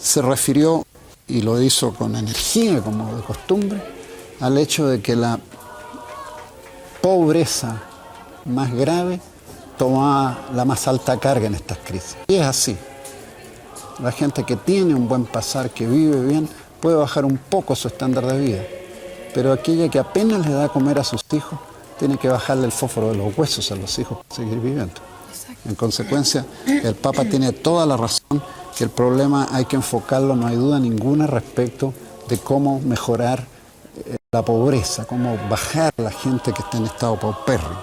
se refirió, y lo hizo con energía como de costumbre, al hecho de que la pobreza más grave tomaba la más alta carga en estas crisis. Y es así. La gente que tiene un buen pasar, que vive bien, puede bajar un poco su estándar de vida. Pero aquella que apenas le da a comer a sus hijos, tiene que bajarle el fósforo de los huesos a los hijos para seguir viviendo. En consecuencia, el Papa tiene toda la razón que el problema hay que enfocarlo, no hay duda ninguna, respecto de cómo mejorar la pobreza, cómo bajar a la gente que está en estado paupérrimo.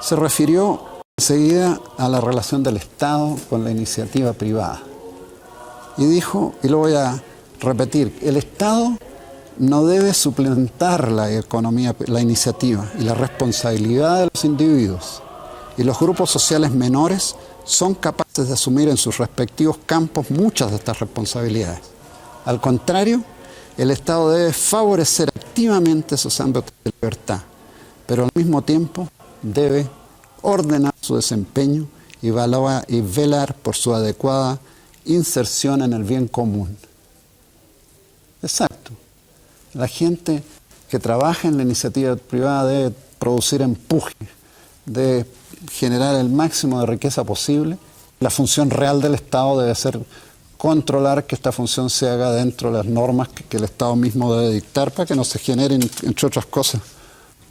Se refirió enseguida a la relación del Estado con la iniciativa privada. Y dijo, y lo voy a repetir, el Estado no debe suplantar la economía, la iniciativa y la responsabilidad de los individuos. Y los grupos sociales menores son capaces de asumir en sus respectivos campos muchas de estas responsabilidades. Al contrario, el Estado debe favorecer activamente esos ámbitos de libertad, pero al mismo tiempo debe ordenar su desempeño y velar por su adecuada inserción en el bien común. Exacto. La gente que trabaja en la iniciativa privada debe producir empuje, debe generar el máximo de riqueza posible. La función real del Estado debe ser controlar que esta función se haga dentro de las normas que el Estado mismo debe dictar para que no se generen, entre otras cosas,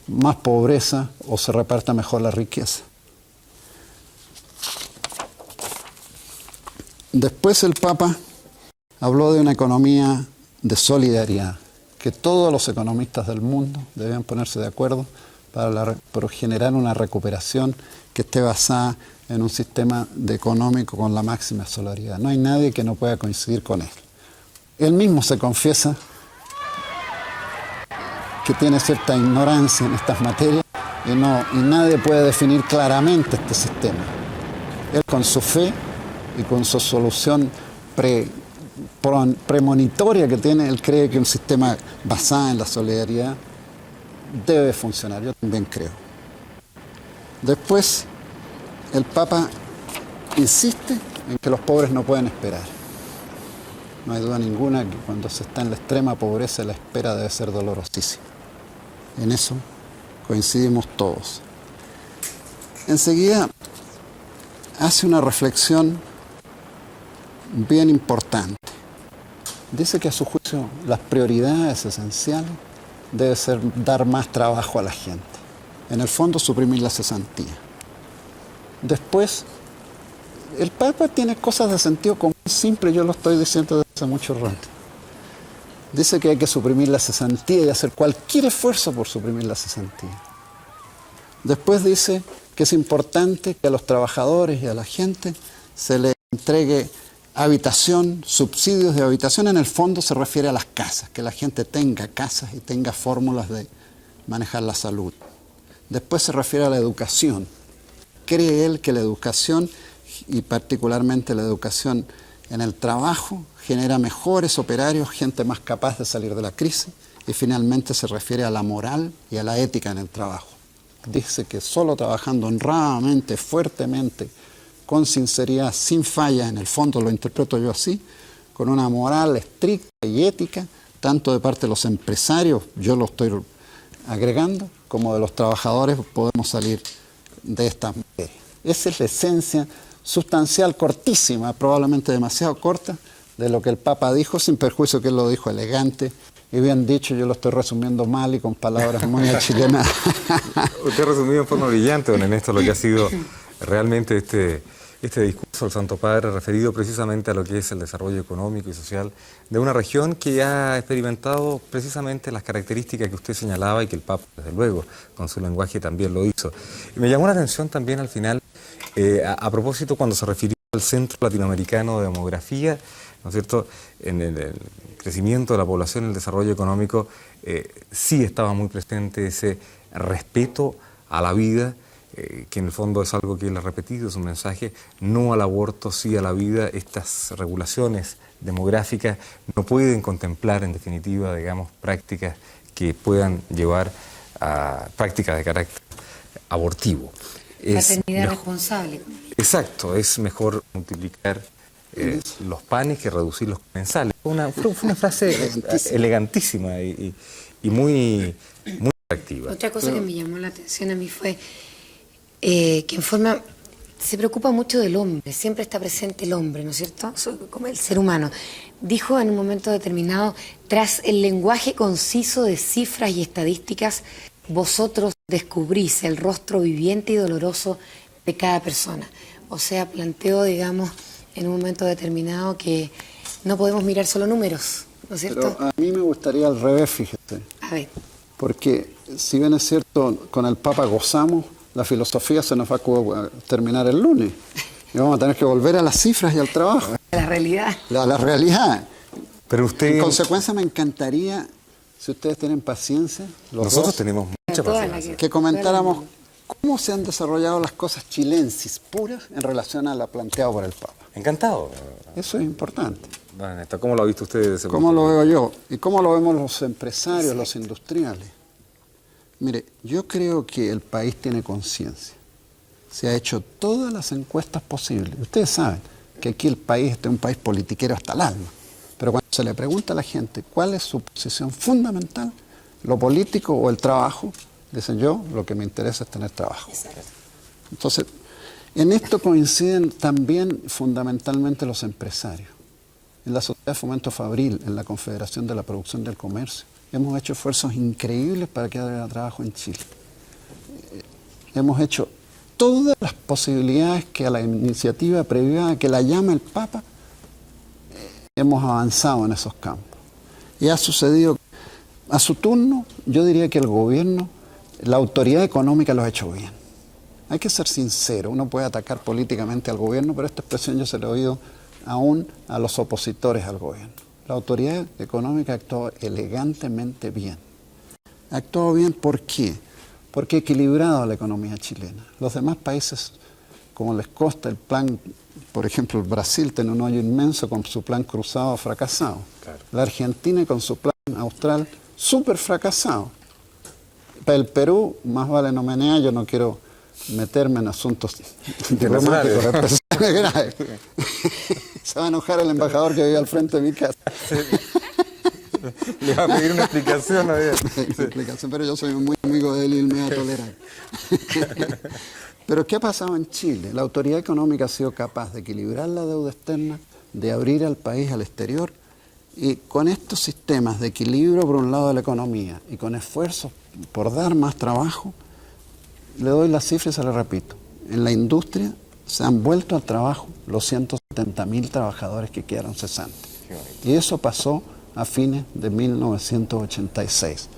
más pobreza o se reparta mejor la riqueza. Después el Papa habló de una economía de solidaridad, que todos los economistas del mundo deben ponerse de acuerdo para generar una recuperación que esté basada en un sistema económico con la máxima solidaridad. No hay nadie que no pueda coincidir con él. Él mismo se confiesa que tiene cierta ignorancia en estas materias y nadie puede definir claramente este sistema. Él, con su fe y con su solución premonitoria que tiene, él cree que un sistema basado en la solidaridad debe funcionar. Yo también creo. Después, el Papa insiste en que los pobres no pueden esperar. No hay duda ninguna que cuando se está en la extrema pobreza, la espera debe ser dolorosísima. En eso coincidimos todos. Enseguida hace una reflexión bien importante. Dice que a su juicio las prioridades esenciales debe ser dar más trabajo a la gente. En el fondo, suprimir la cesantía. Después, el Papa tiene cosas de sentido común simple, yo lo estoy diciendo desde hace mucho rato. Dice que hay que suprimir la cesantía y hacer cualquier esfuerzo por suprimir la cesantía. Después dice que es importante que a los trabajadores y a la gente se les entregue habitación, subsidios de habitación. En el fondo se refiere a las casas, que la gente tenga casas y tenga fórmulas de manejar la salud. Después se refiere a la educación. Cree él que la educación, y particularmente la educación en el trabajo, genera mejores operarios, gente más capaz de salir de la crisis. Y finalmente se refiere a la moral y a la ética en el trabajo. Dice que solo trabajando honradamente, fuertemente, con sinceridad, sin fallas, en el fondo lo interpreto yo así, con una moral estricta y ética, tanto de parte de los empresarios, yo lo estoy agregando, como de los trabajadores, podemos salir de esta materia. Esa es la esencia sustancial, cortísima, probablemente demasiado corta, de lo que el Papa dijo, sin perjuicio que él lo dijo elegante y bien dicho. Yo lo estoy resumiendo mal y con palabras muy achilenadas. Usted ha resumido en forma brillante, don Ernesto, lo que ha sido realmente este discurso. el Santo Padre referido precisamente a lo que es el desarrollo económico y social de una región que ha experimentado precisamente las características que usted señalaba y que el Papa, desde luego, con su lenguaje también lo hizo. Y me llamó la atención también al final, a propósito cuando se refirió al Centro Latinoamericano de Demografía, ¿no es cierto?, en el crecimiento de la población, el desarrollo económico, sí estaba muy presente ese respeto a la vida, que en el fondo es algo que él ha repetido, es un mensaje, no al aborto, sí a la vida. Estas regulaciones demográficas no pueden contemplar, en definitiva, digamos, prácticas que puedan llevar a prácticas de carácter abortivo. Paternidad responsable. Exacto, es mejor multiplicar los panes que reducir los comensales. Fue una frase elegantísima y muy atractiva. Otra cosa que me llamó la atención a mí fue que en forma se preocupa mucho del hombre, siempre está presente el hombre, ¿no es cierto? Como el ser humano. Dijo en un momento determinado, tras el lenguaje conciso de cifras y estadísticas, vosotros descubrís el rostro viviente y doloroso de cada persona. O sea, planteó, digamos, en un momento determinado que no podemos mirar solo números, ¿no es cierto? Pero a mí me gustaría al revés, fíjate. A ver. Porque si bien es cierto, con el Papa gozamos, la filosofía se nos va a terminar el lunes. Y vamos a tener que volver a las cifras y al trabajo. A la realidad. A la realidad. Pero usted... En consecuencia, me encantaría, si ustedes tienen paciencia, nosotros tenemos mucha paciencia, que comentáramos cómo se han desarrollado las cosas chilensis puras en relación a lo planteado por el Papa. Encantado. Eso es importante. Bueno, ¿cómo lo ha visto usted desde ese ¿Cómo lo veo yo? ¿Y cómo lo vemos los empresarios, los industriales? Mire, yo creo que el país tiene conciencia. Se ha hecho todas las encuestas posibles. Ustedes saben que aquí el país es un país politiquero hasta el alma. Pero cuando se le pregunta a la gente cuál es su posición fundamental, lo político o el trabajo, dicen yo, lo que me interesa es tener trabajo. Entonces, en esto coinciden también fundamentalmente los empresarios. En la Sociedad de Fomento Fabril, en la Confederación de la Producción del Comercio, hemos hecho esfuerzos increíbles para que haya trabajo en Chile. Hemos hecho todas las posibilidades que a la iniciativa privada que la llama el Papa, hemos avanzado en esos campos. Y ha sucedido, a su turno, yo diría que el gobierno, la autoridad económica lo ha hecho bien. Hay que ser sincero, uno puede atacar políticamente al gobierno, pero esta expresión yo se la he oído aún a los opositores al gobierno. La autoridad económica ha actuado elegantemente bien. Ha actuado bien, ¿por qué? Porque ha equilibrado la economía chilena. Los demás países, como les consta el plan, por ejemplo, el Brasil tiene un hoyo inmenso con su plan cruzado fracasado. Claro. La Argentina con su plan austral súper fracasado. Para el Perú, más vale no menear, yo no quiero meterme en asuntos diplomáticos graves. Se va a enojar el embajador que vive al frente de mi casa. Sí. Le va a pedir una explicación. Explicación, pero yo soy muy amigo de él y él me va a tolerar. Pero ¿qué ha pasado en Chile? La autoridad económica ha sido capaz de equilibrar la deuda externa, de abrir al país al exterior, y con estos sistemas de equilibrio por un lado de la economía y con esfuerzos por dar más trabajo, le doy las cifras y se las repito. En la industria se han vuelto al trabajo los 170.000 trabajadores que quedaron cesantes. Y eso pasó a fines de 1986.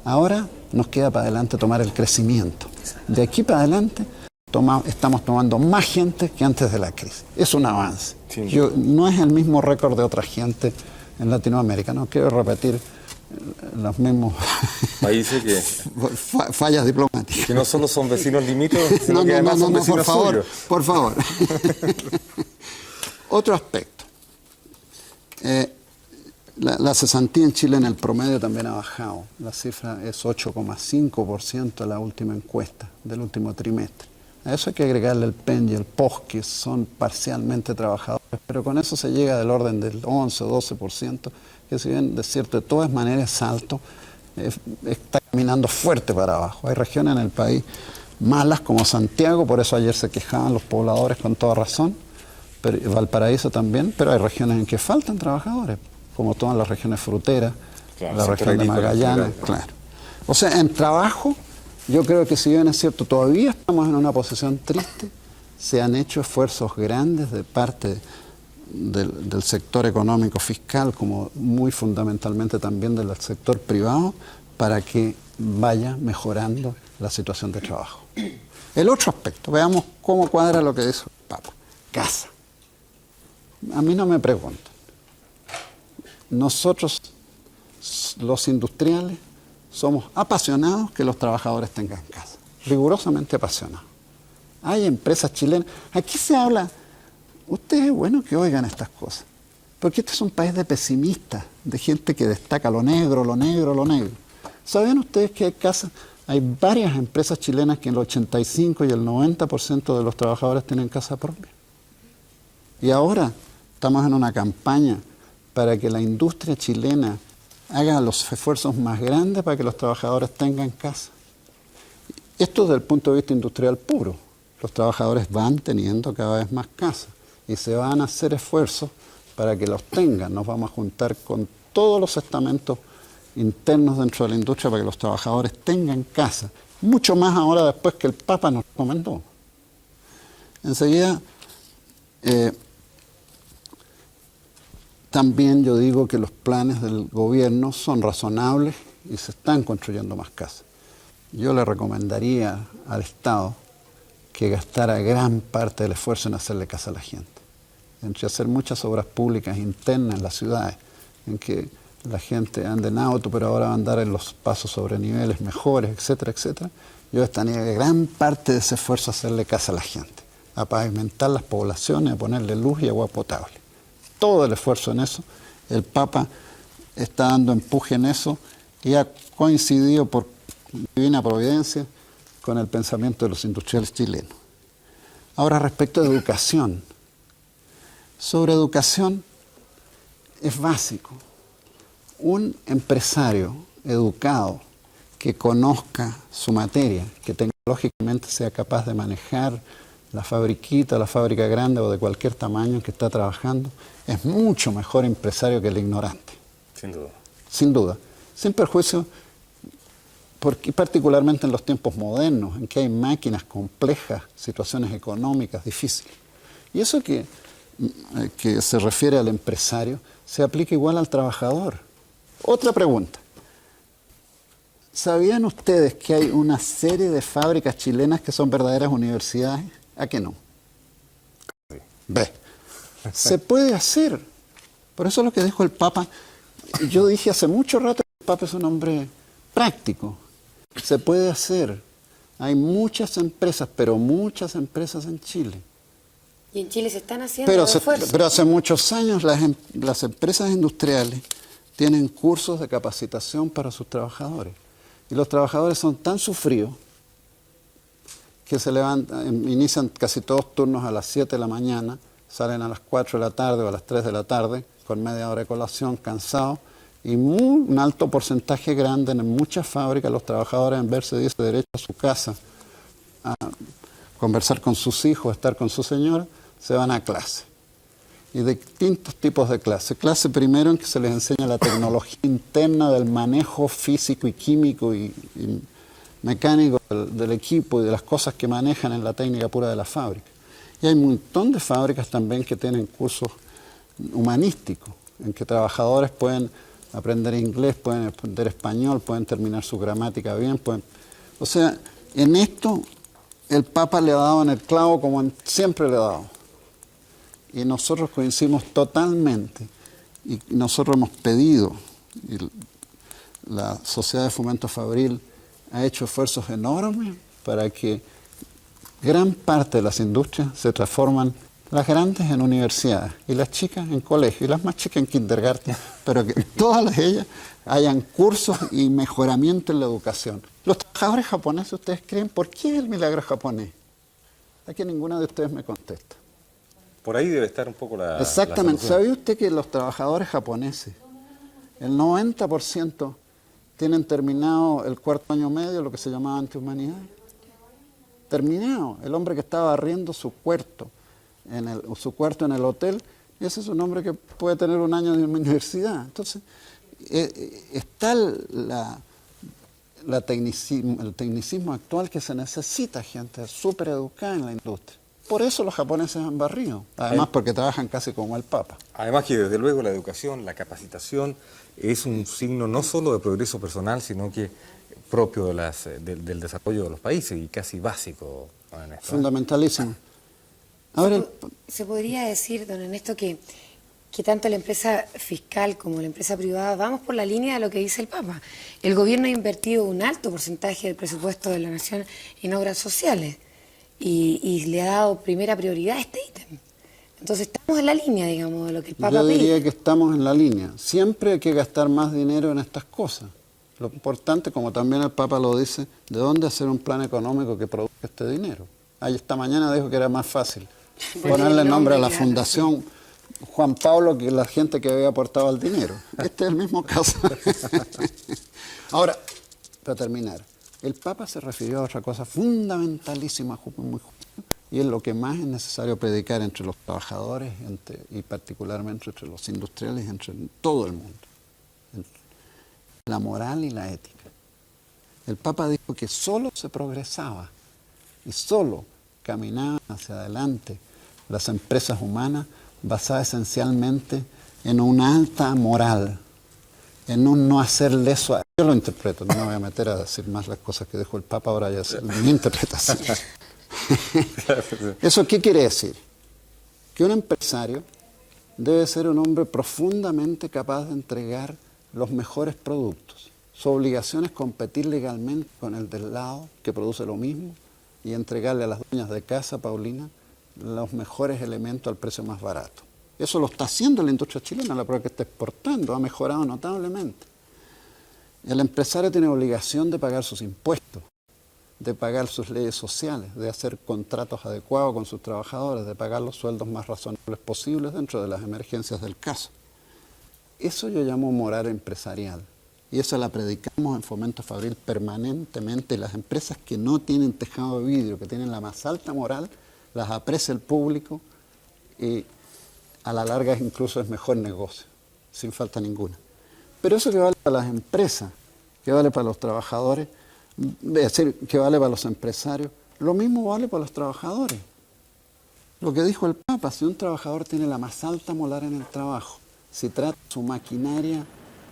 Ahora nos queda para adelante tomar el crecimiento. De aquí para adelante estamos tomando más gente que antes de la crisis. Es un avance. No es el mismo récord de otra gente en Latinoamérica. No quiero repetir los mismos países que fallas diplomáticas. Que no solo son vecinos limítrofes, sino que además son vecinos suyos. Por favor. Otro aspecto. La cesantía en Chile en el promedio también ha bajado. La cifra es 8,5% de la última encuesta del último trimestre. A eso hay que agregarle el PEN y el POS, que son parcialmente trabajadores, pero con eso se llega del orden del 11 o 12%, que si bien de cierto de todas maneras es alto, está caminando fuerte para abajo. Hay regiones en el país malas como Santiago, por eso ayer se quejaban los pobladores con toda razón, pero Valparaíso también, pero hay regiones en que faltan trabajadores, como todas las regiones fruteras, claro, la región de Magallanes, claro. O sea, en trabajo, yo creo que si bien es cierto, todavía estamos en una posición triste, se han hecho esfuerzos grandes de parte del sector económico fiscal, como muy fundamentalmente también del sector privado, para que vaya mejorando la situación de trabajo. El otro aspecto, veamos cómo cuadra lo que dice el Papa. Casa. A mí no me preguntan. Nosotros, los industriales, somos apasionados que los trabajadores tengan casa. Rigurosamente apasionados. Hay empresas chilenas. Aquí se habla. Ustedes es bueno que oigan estas cosas. Porque este es un país de pesimistas, de gente que destaca lo negro, lo negro, lo negro. ¿Saben ustedes que hay casas? Hay varias empresas chilenas que el 85 y el 90% de los trabajadores tienen casa propia. Y ahora estamos en una campaña para que la industria chilena haga los esfuerzos más grandes para que los trabajadores tengan casa. Esto desde el punto de vista industrial puro. Los trabajadores van teniendo cada vez más casa y se van a hacer esfuerzos para que los tengan. Nos vamos a juntar con todos los estamentos internos dentro de la industria para que los trabajadores tengan casa. Mucho más ahora después que el Papa nos recomendó. Enseguida, también yo digo que los planes del gobierno son razonables y se están construyendo más casas. Yo le recomendaría al Estado que gastara gran parte del esfuerzo en hacerle casa a la gente. Entre hacer muchas obras públicas internas en las ciudades, en que la gente anda en auto, pero ahora va a andar en los pasos sobre niveles mejores, etcétera, etcétera. Yo estaría gran parte de ese esfuerzo a hacerle casa a la gente, a pavimentar las poblaciones, a ponerle luz y agua potable. Todo el esfuerzo en eso. El Papa está dando empuje en eso y ha coincidido por divina providencia con el pensamiento de los industriales chilenos. Ahora, respecto de educación. Sobre educación es básico. Un empresario educado que conozca su materia, que tecnológicamente sea capaz de manejar la fabriquita, la fábrica grande o de cualquier tamaño que está trabajando, es mucho mejor empresario que el ignorante. Sin duda. Sin duda. Sin perjuicio, porque particularmente en los tiempos modernos, en que hay máquinas complejas, situaciones económicas difíciles. Y eso que se refiere al empresario, se aplica igual al trabajador. Otra pregunta. ¿Sabían ustedes que hay una serie de fábricas chilenas que son verdaderas universidades? ¿A qué no? Sí. Ve. Se puede hacer. Por eso es lo que dijo el Papa. Yo dije hace mucho rato que el Papa es un hombre práctico. Se puede hacer. Hay muchas empresas, pero muchas empresas en Chile. Y en Chile se están haciendo esfuerzos. Pero hace muchos años las empresas industriales tienen cursos de capacitación para sus trabajadores. Y los trabajadores son tan sufridos que se levantan, inician casi todos turnos a las 7 de la mañana, salen a las 4 de la tarde o a las 3 de la tarde, con media hora de colación, cansados, y un alto porcentaje grande en muchas fábricas, los trabajadores en verse irse derecho a su casa, a conversar con sus hijos, a estar con su señora, se van a clase. Y de distintos tipos de clase. Clase primero en que se les enseña la tecnología interna del manejo físico y químico y mecánico del equipo y de las cosas que manejan en la técnica pura de la fábrica. Y hay un montón de fábricas también que tienen cursos humanísticos, en que trabajadores pueden aprender inglés, pueden aprender español, pueden terminar su gramática bien. O sea, en esto el Papa le ha dado en el clavo como siempre le ha dado. Y nosotros coincidimos totalmente. Y nosotros hemos pedido, y la Sociedad de Fomento Fabril ha hecho esfuerzos enormes para que gran parte de las industrias se transforman, las grandes en universidades y las chicas en colegio y las más chicas en kindergarten, pero que todas ellas hayan cursos y mejoramiento en la educación. Los trabajadores japoneses, ¿ustedes creen por qué es el milagro japonés? Aquí ninguna de ustedes me contesta. Por ahí debe estar un poco la... Exactamente. La ¿Sabía usted que los trabajadores japoneses, el 90% tienen terminado el cuarto año medio, lo que se llamaba antihumanidades? Terminado. El hombre que estaba barriendo su cuarto en el hotel, ese es un hombre que puede tener un año de universidad. Entonces, está el tecnicismo actual que se necesita gente súper educada en la industria. Por eso los japoneses han barrido, además porque trabajan casi como el Papa. Además que desde luego la educación, la capacitación es un signo no solo de progreso personal, sino que propio del desarrollo de los países y casi básico, don Ernesto. Fundamentalísimo. Ahora, Se podría decir, don Ernesto, que tanto la empresa fiscal como la empresa privada vamos por la línea de lo que dice el Papa. El gobierno ha invertido un alto porcentaje del presupuesto de la nación en obras sociales y le ha dado primera prioridad a este ítem. Entonces estamos en la línea, digamos, de lo que el Papa yo pide. diría que estamos en la línea. Siempre hay que gastar más dinero en estas cosas. Lo importante, como también el Papa lo dice, de dónde hacer un plan económico que produzca este dinero. Ahí esta mañana dijo que era más fácil ponerle nombre a la fundación Juan Pablo que la gente que había aportado el dinero. Este es el mismo caso. Ahora, para terminar, el Papa se refirió a otra cosa fundamentalísima, muy justo, y es lo que más es necesario predicar entre los trabajadores y particularmente entre los industriales, entre todo el mundo. La moral y la ética. El Papa dijo que solo se progresaba y solo caminaban hacia adelante las empresas humanas basadas esencialmente en una alta moral, en un no hacer leso a... Yo lo interpreto, no me voy a meter a decir más las cosas que dijo el Papa, ahora ya es mi interpretación. ¿Eso qué quiere decir? Que un empresario debe ser un hombre profundamente capaz de entregar los mejores productos. Su obligación es competir legalmente con el del lado que produce lo mismo y entregarle a las dueñas de casa, Paulina, los mejores elementos al precio más barato. Eso lo está haciendo la industria chilena, la prueba que está exportando, ha mejorado notablemente. El empresario tiene obligación de pagar sus impuestos, de pagar sus leyes sociales, de hacer contratos adecuados con sus trabajadores, de pagar los sueldos más razonables posibles dentro de las emergencias del caso. Eso yo llamo moral empresarial. Y eso la predicamos en Fomento Fabril permanentemente. Las empresas que no tienen tejado de vidrio, que tienen la más alta moral, las aprecia el público y a la larga incluso es mejor negocio, sin falta ninguna. Pero eso que vale para las empresas, que vale para los trabajadores, es decir, que vale para los empresarios, lo mismo vale para los trabajadores. Lo que dijo el Papa, si un trabajador tiene la más alta moral en el trabajo, si trata su maquinaria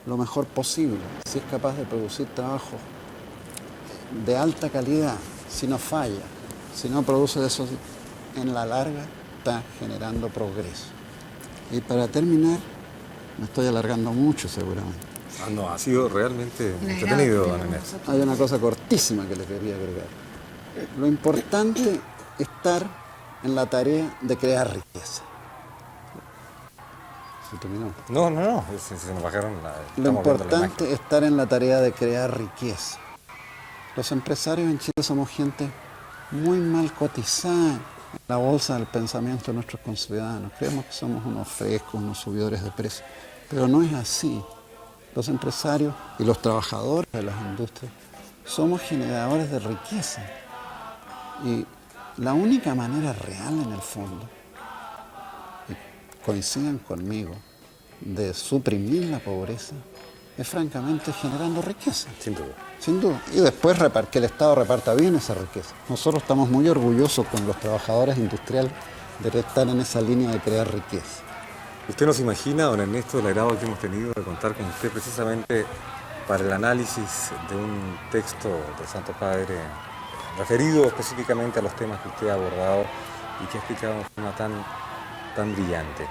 lo mejor posible, si es capaz de producir trabajos de alta calidad, si no falla, si no produce de eso, en la larga está generando progreso. Y para terminar, me estoy alargando mucho seguramente. No, ha sido realmente entretenido, don Ernesto. Hay una cosa cortísima que le quería agregar. Lo importante es estar en la tarea de crear riqueza. ¿Se terminó? No, se nos bajaron Lo importante es estar en la tarea de crear riqueza. Los empresarios en Chile somos gente muy mal cotizada en la bolsa del pensamiento de nuestros conciudadanos. Creemos que somos unos frescos, unos subidores de precios, pero no es así. Los empresarios y los trabajadores de las industrias somos generadores de riqueza. Y la única manera real en el fondo, y coinciden conmigo, de suprimir la pobreza es francamente generando riqueza. Sin duda. Sin duda. Y después que el Estado reparta bien esa riqueza. Nosotros estamos muy orgullosos con los trabajadores industriales de estar en esa línea de crear riqueza. ¿Usted nos imagina, don Ernesto, el agrado que hemos tenido de contar con usted precisamente para el análisis de un texto del Santo Padre referido específicamente a los temas que usted ha abordado y que ha explicado de una forma tan brillante?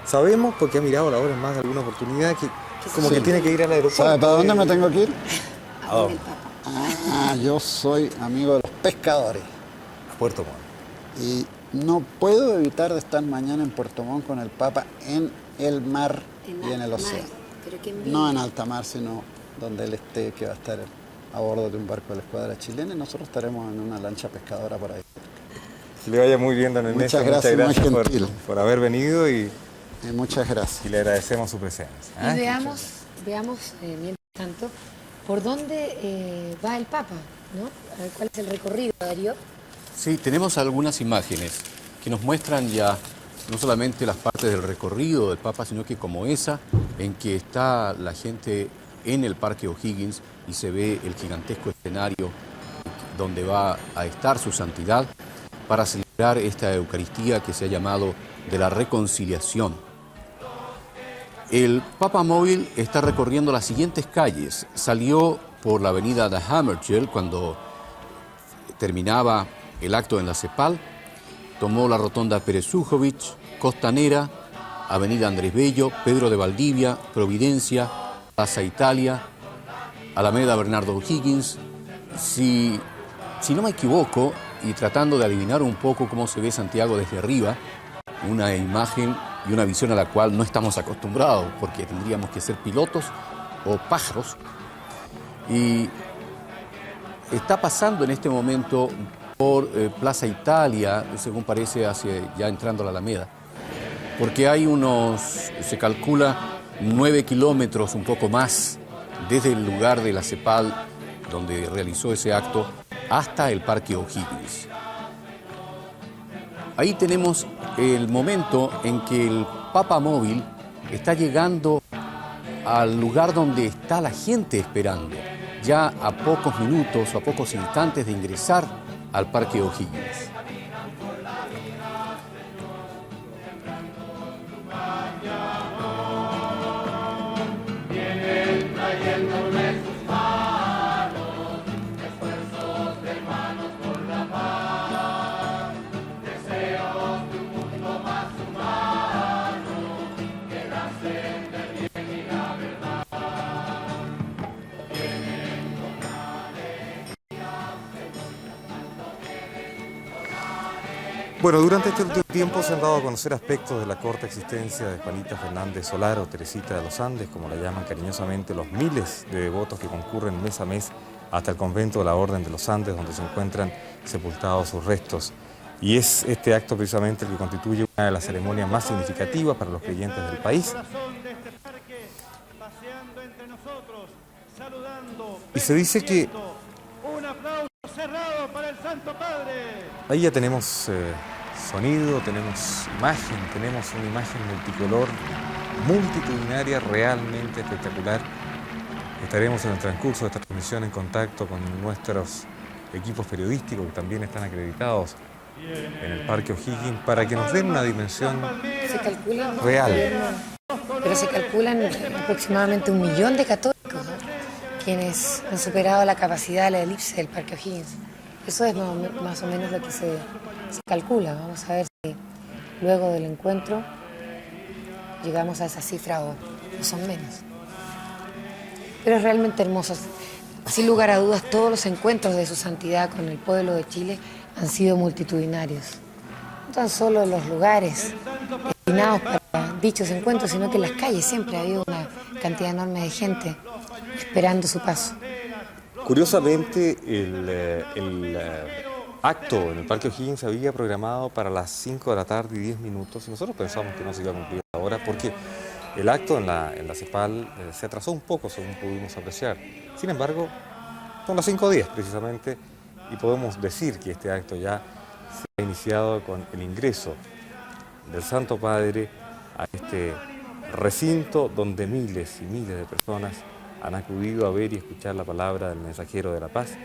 Sabemos, porque ha mirado la obra en más de alguna oportunidad, que como que tiene que ir al aeropuerto. ¿Sabe para dónde me tengo que ir? ¿A dónde el Papa? Yo soy amigo de los pescadores. A Puerto Montt. Y no puedo evitar de estar mañana en Puerto Montt con el Papa en el mar y en el océano. No en alta mar, sino donde él esté, que va a estar a bordo de un barco de la escuadra chilena, y nosotros estaremos en una lancha pescadora por ahí. Que le vaya muy bien, don Ernesto. Muchas gracias muy gentil. por haber venido y muchas gracias. Y le agradecemos su presencia. Y veamos, mientras tanto, por dónde va el Papa, ¿no? A ver, ¿cuál es el recorrido, Darío? Sí, tenemos algunas imágenes que nos muestran ya no solamente las partes del recorrido del Papa, sino que como esa en que está la gente en el Parque O'Higgins y se ve el gigantesco escenario donde va a estar su santidad para celebrar celebrar esta Eucaristía que se ha llamado de la reconciliación. El Papa Móvil está recorriendo las siguientes calles. Salió por la avenida de Hammarskjöld cuando terminaba el acto en la CEPAL, tomó la rotonda Pérez-Sujovic, Costanera, avenida Andrés Bello, Pedro de Valdivia, Providencia, Plaza Italia, Alameda Bernardo O'Higgins. Si no me equivoco, y tratando de adivinar un poco cómo se ve Santiago desde arriba, una imagen y una visión a la cual no estamos acostumbrados, porque tendríamos que ser pilotos o pájaros. Y está pasando en este momento por Plaza Italia, según parece, hacia ya entrando a la Alameda, porque hay se calcula 9 kilómetros, un poco más, desde el lugar de la CEPAL, donde realizó ese acto, hasta el Parque O'Higgins. Ahí tenemos el momento en que el Papa Móvil está llegando al lugar donde está la gente esperando, ya a pocos minutos o a pocos instantes de ingresar al Parque O'Higgins. Bueno, durante este último tiempo se han dado a conocer aspectos de la corta existencia de Juanita Fernández Solar o Teresita de los Andes, como la llaman cariñosamente los miles de devotos que concurren mes a mes hasta el convento de la Orden de los Andes, donde se encuentran sepultados sus restos. Y es este acto precisamente el que constituye una de las ceremonias más significativas para los creyentes del país. Y se dice que un aplauso cerrado para el Santo Padre. Ahí ya tenemos sonido, tenemos imagen, tenemos una imagen multicolor, multitudinaria, realmente espectacular. Estaremos en el transcurso de esta transmisión en contacto con nuestros equipos periodísticos que también están acreditados en el Parque O'Higgins para que nos den una dimensión real. Pero se calculan aproximadamente 1 millón de católicos, ¿no?, quienes han superado la capacidad de la elipse del Parque O'Higgins. Eso es más o menos lo que se calcula. Vamos a ver si luego del encuentro llegamos a esa cifra o son menos. Pero es realmente hermoso. Sin lugar a dudas, todos los encuentros de su santidad con el pueblo de Chile han sido multitudinarios. No tan solo los lugares destinados para dichos encuentros, sino que en las calles siempre ha habido una cantidad enorme de gente esperando su paso. Curiosamente, el acto en el Parque O'Higgins se había programado para las 5 de la tarde y 10 minutos, y nosotros pensamos que no se iba a cumplir ahora porque el acto en la CEPAL se atrasó un poco, según pudimos apreciar. Sin embargo, son las 5:10 precisamente, y podemos decir que este acto ya se ha iniciado con el ingreso del Santo Padre a este recinto donde miles y miles de personas han acudido a ver y escuchar la palabra del mensajero de la paz.